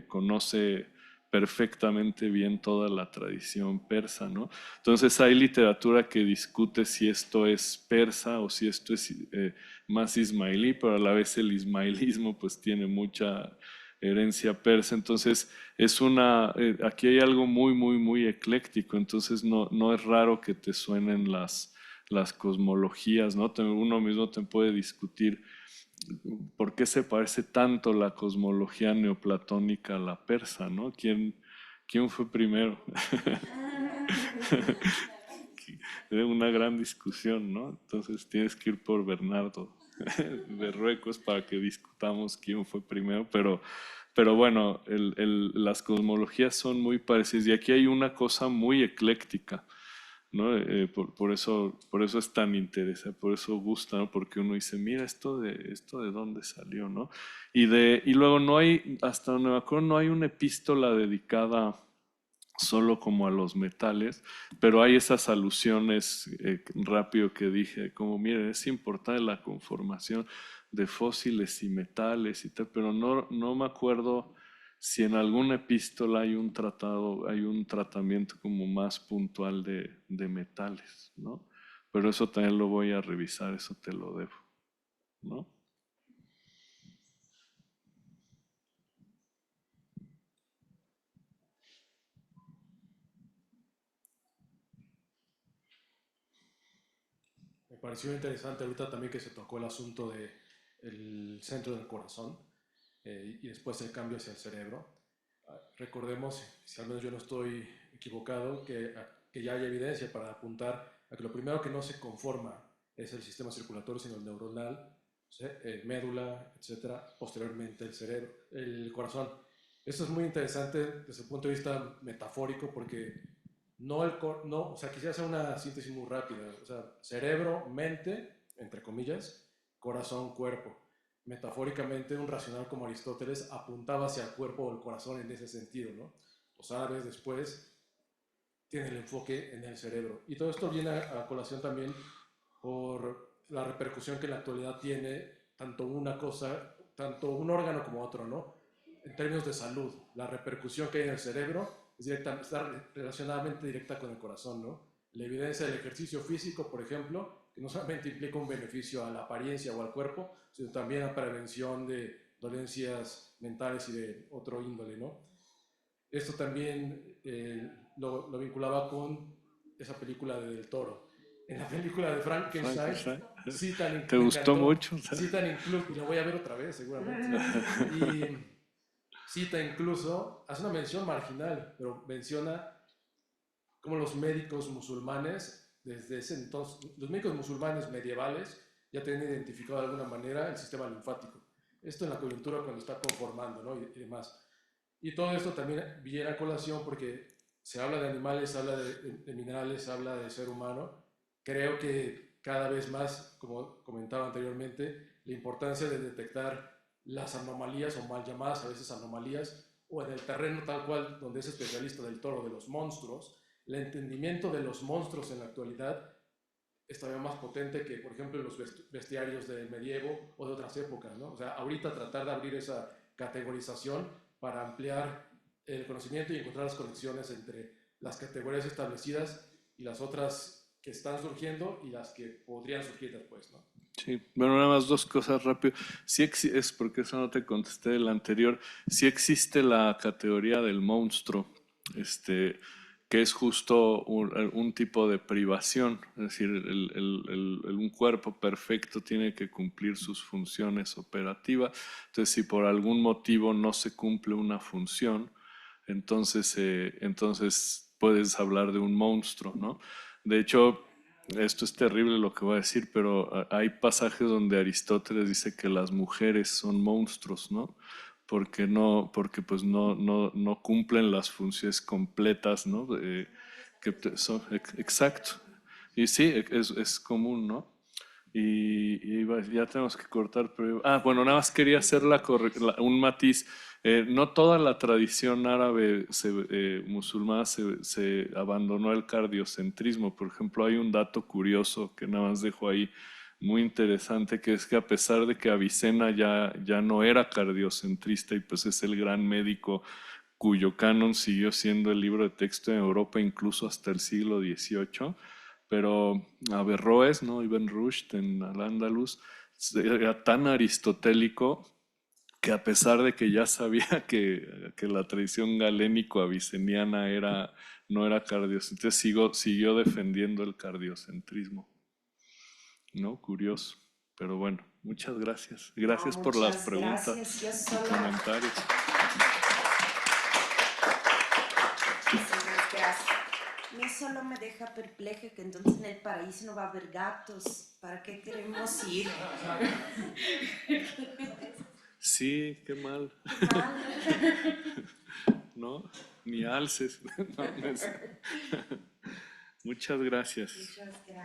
conoce perfectamente bien toda la tradición persa, ¿no? Entonces hay literatura que discute si esto es persa o si esto es más ismailí, pero a la vez el ismailismo pues tiene mucha herencia persa, entonces aquí hay algo muy, muy, muy ecléctico, entonces no es raro que te suenen las cosmologías, ¿no? Uno mismo te puede discutir por qué se parece tanto la cosmología neoplatónica a la persa, ¿no? ¿Quién fue primero? Una gran discusión, ¿no? Entonces tienes que ir por Bernardo de Ruecos para que discutamos quién fue primero, Pero bueno, las cosmologías son muy parecidas y aquí hay una cosa muy ecléctica, ¿no? Por eso es tan interesante, por eso gusta, ¿no? Porque uno dice, mira, esto de dónde salió, ¿no? Y luego no hay, hasta donde me acuerdo, no hay una epístola dedicada solo como a los metales, pero hay esas alusiones rápido que dije, como miren, es importante la conformación de fósiles y metales y tal, pero no me acuerdo si en alguna epístola hay un tratado, hay un tratamiento como más puntual de metales, ¿no? Pero eso también lo voy a revisar, eso te lo debo, ¿no? Me pareció interesante ahorita también que se tocó el asunto del centro del corazón y después el cambio hacia el cerebro. Recordemos, si al menos yo no estoy equivocado, que ya hay evidencia para apuntar a que lo primero que no se conforma es el sistema circulatorio, sino el neuronal, ¿sí? Médula, etcétera, posteriormente el cerebro, el corazón. Esto es muy interesante desde el punto de vista metafórico porque o sea, quisiera hacer una síntesis muy rápida, o sea, cerebro, mente, entre comillas, corazón, cuerpo. Metafóricamente, un racional como Aristóteles apuntaba hacia el cuerpo o el corazón en ese sentido, ¿no? Los árabes después tienen el enfoque en el cerebro. Y todo esto viene a colación también por la repercusión que en la actualidad tiene tanto una cosa, tanto un órgano como otro, ¿no? En términos de salud, la repercusión que hay en el cerebro está relacionadamente directa con el corazón, ¿no? La evidencia del ejercicio físico, por ejemplo, que no solamente implica un beneficio a la apariencia o al cuerpo, sino también a prevención de dolencias mentales y de otro índole, ¿no? Esto también lo vinculaba con esa película de Del Toro. En la película de Frankenstein, ¿Te me gustó encantó, mucho? citan incluso, y la voy a ver otra vez seguramente, y cita incluso, hace una mención marginal, pero menciona cómo los médicos musulmanes, desde ese entonces, los médicos musulmanes medievales ya tienen identificado de alguna manera el sistema linfático. Esto en la coyuntura cuando está conformando, ¿no? Y demás. Y todo esto también viene a colación porque se habla de animales, se habla de minerales, se habla de ser humano. Creo que cada vez más, como comentaba anteriormente, la importancia de detectar las anomalías o mal llamadas a veces anomalías, o en el terreno tal cual donde es especialista del Toro, de los monstruos, el entendimiento de los monstruos en la actualidad es todavía más potente que, por ejemplo, en los bestiarios del medievo o de otras épocas, ¿no? O sea, ahorita tratar de abrir esa categorización para ampliar el conocimiento y encontrar las conexiones entre las categorías establecidas y las otras que están surgiendo y las que podrían surgir después, ¿no? Sí, bueno, nada más dos cosas rápido. Sí es porque eso no te contesté del anterior. Sí existe la categoría del monstruo, que es justo un tipo de privación, es decir, un cuerpo perfecto tiene que cumplir sus funciones operativas. Entonces, si por algún motivo no se cumple una función, entonces puedes hablar de un monstruo, ¿no? De hecho, esto es terrible lo que voy a decir, pero hay pasajes donde Aristóteles dice que las mujeres son monstruos, ¿no? Porque pues no cumplen las funciones completas, ¿no? Exacto. Y sí, es común, ¿no? Ya tenemos que cortar, pero bueno, nada más quería hacer un matiz. No toda la tradición árabe musulmana se abandonó el cardiocentrismo. Por ejemplo, hay un dato curioso que nada más dejo ahí, muy interesante, que es que a pesar de que Avicena ya no era cardiocentrista y pues es el gran médico cuyo canon siguió siendo el libro de texto en Europa incluso hasta el siglo XVIII, pero Averroes, ¿no? Ibn Rushd en Al-Ándalus era tan aristotélico que a pesar de que ya sabía que la tradición galénico-aviceniana no era cardiocentrismo, siguió defendiendo el cardiocentrismo, ¿no? Curioso, pero bueno, muchas gracias. Gracias por las Muchas preguntas gracias. Yo y solo, comentarios. muchísimas gracias. Me solo me deja perpleja que entonces en el paraíso no va a haber gatos. ¿Para qué queremos ir? Sí. sí, qué mal. ¿No? Ni alces. No, no es- Muchas gracias. Muchas gracias.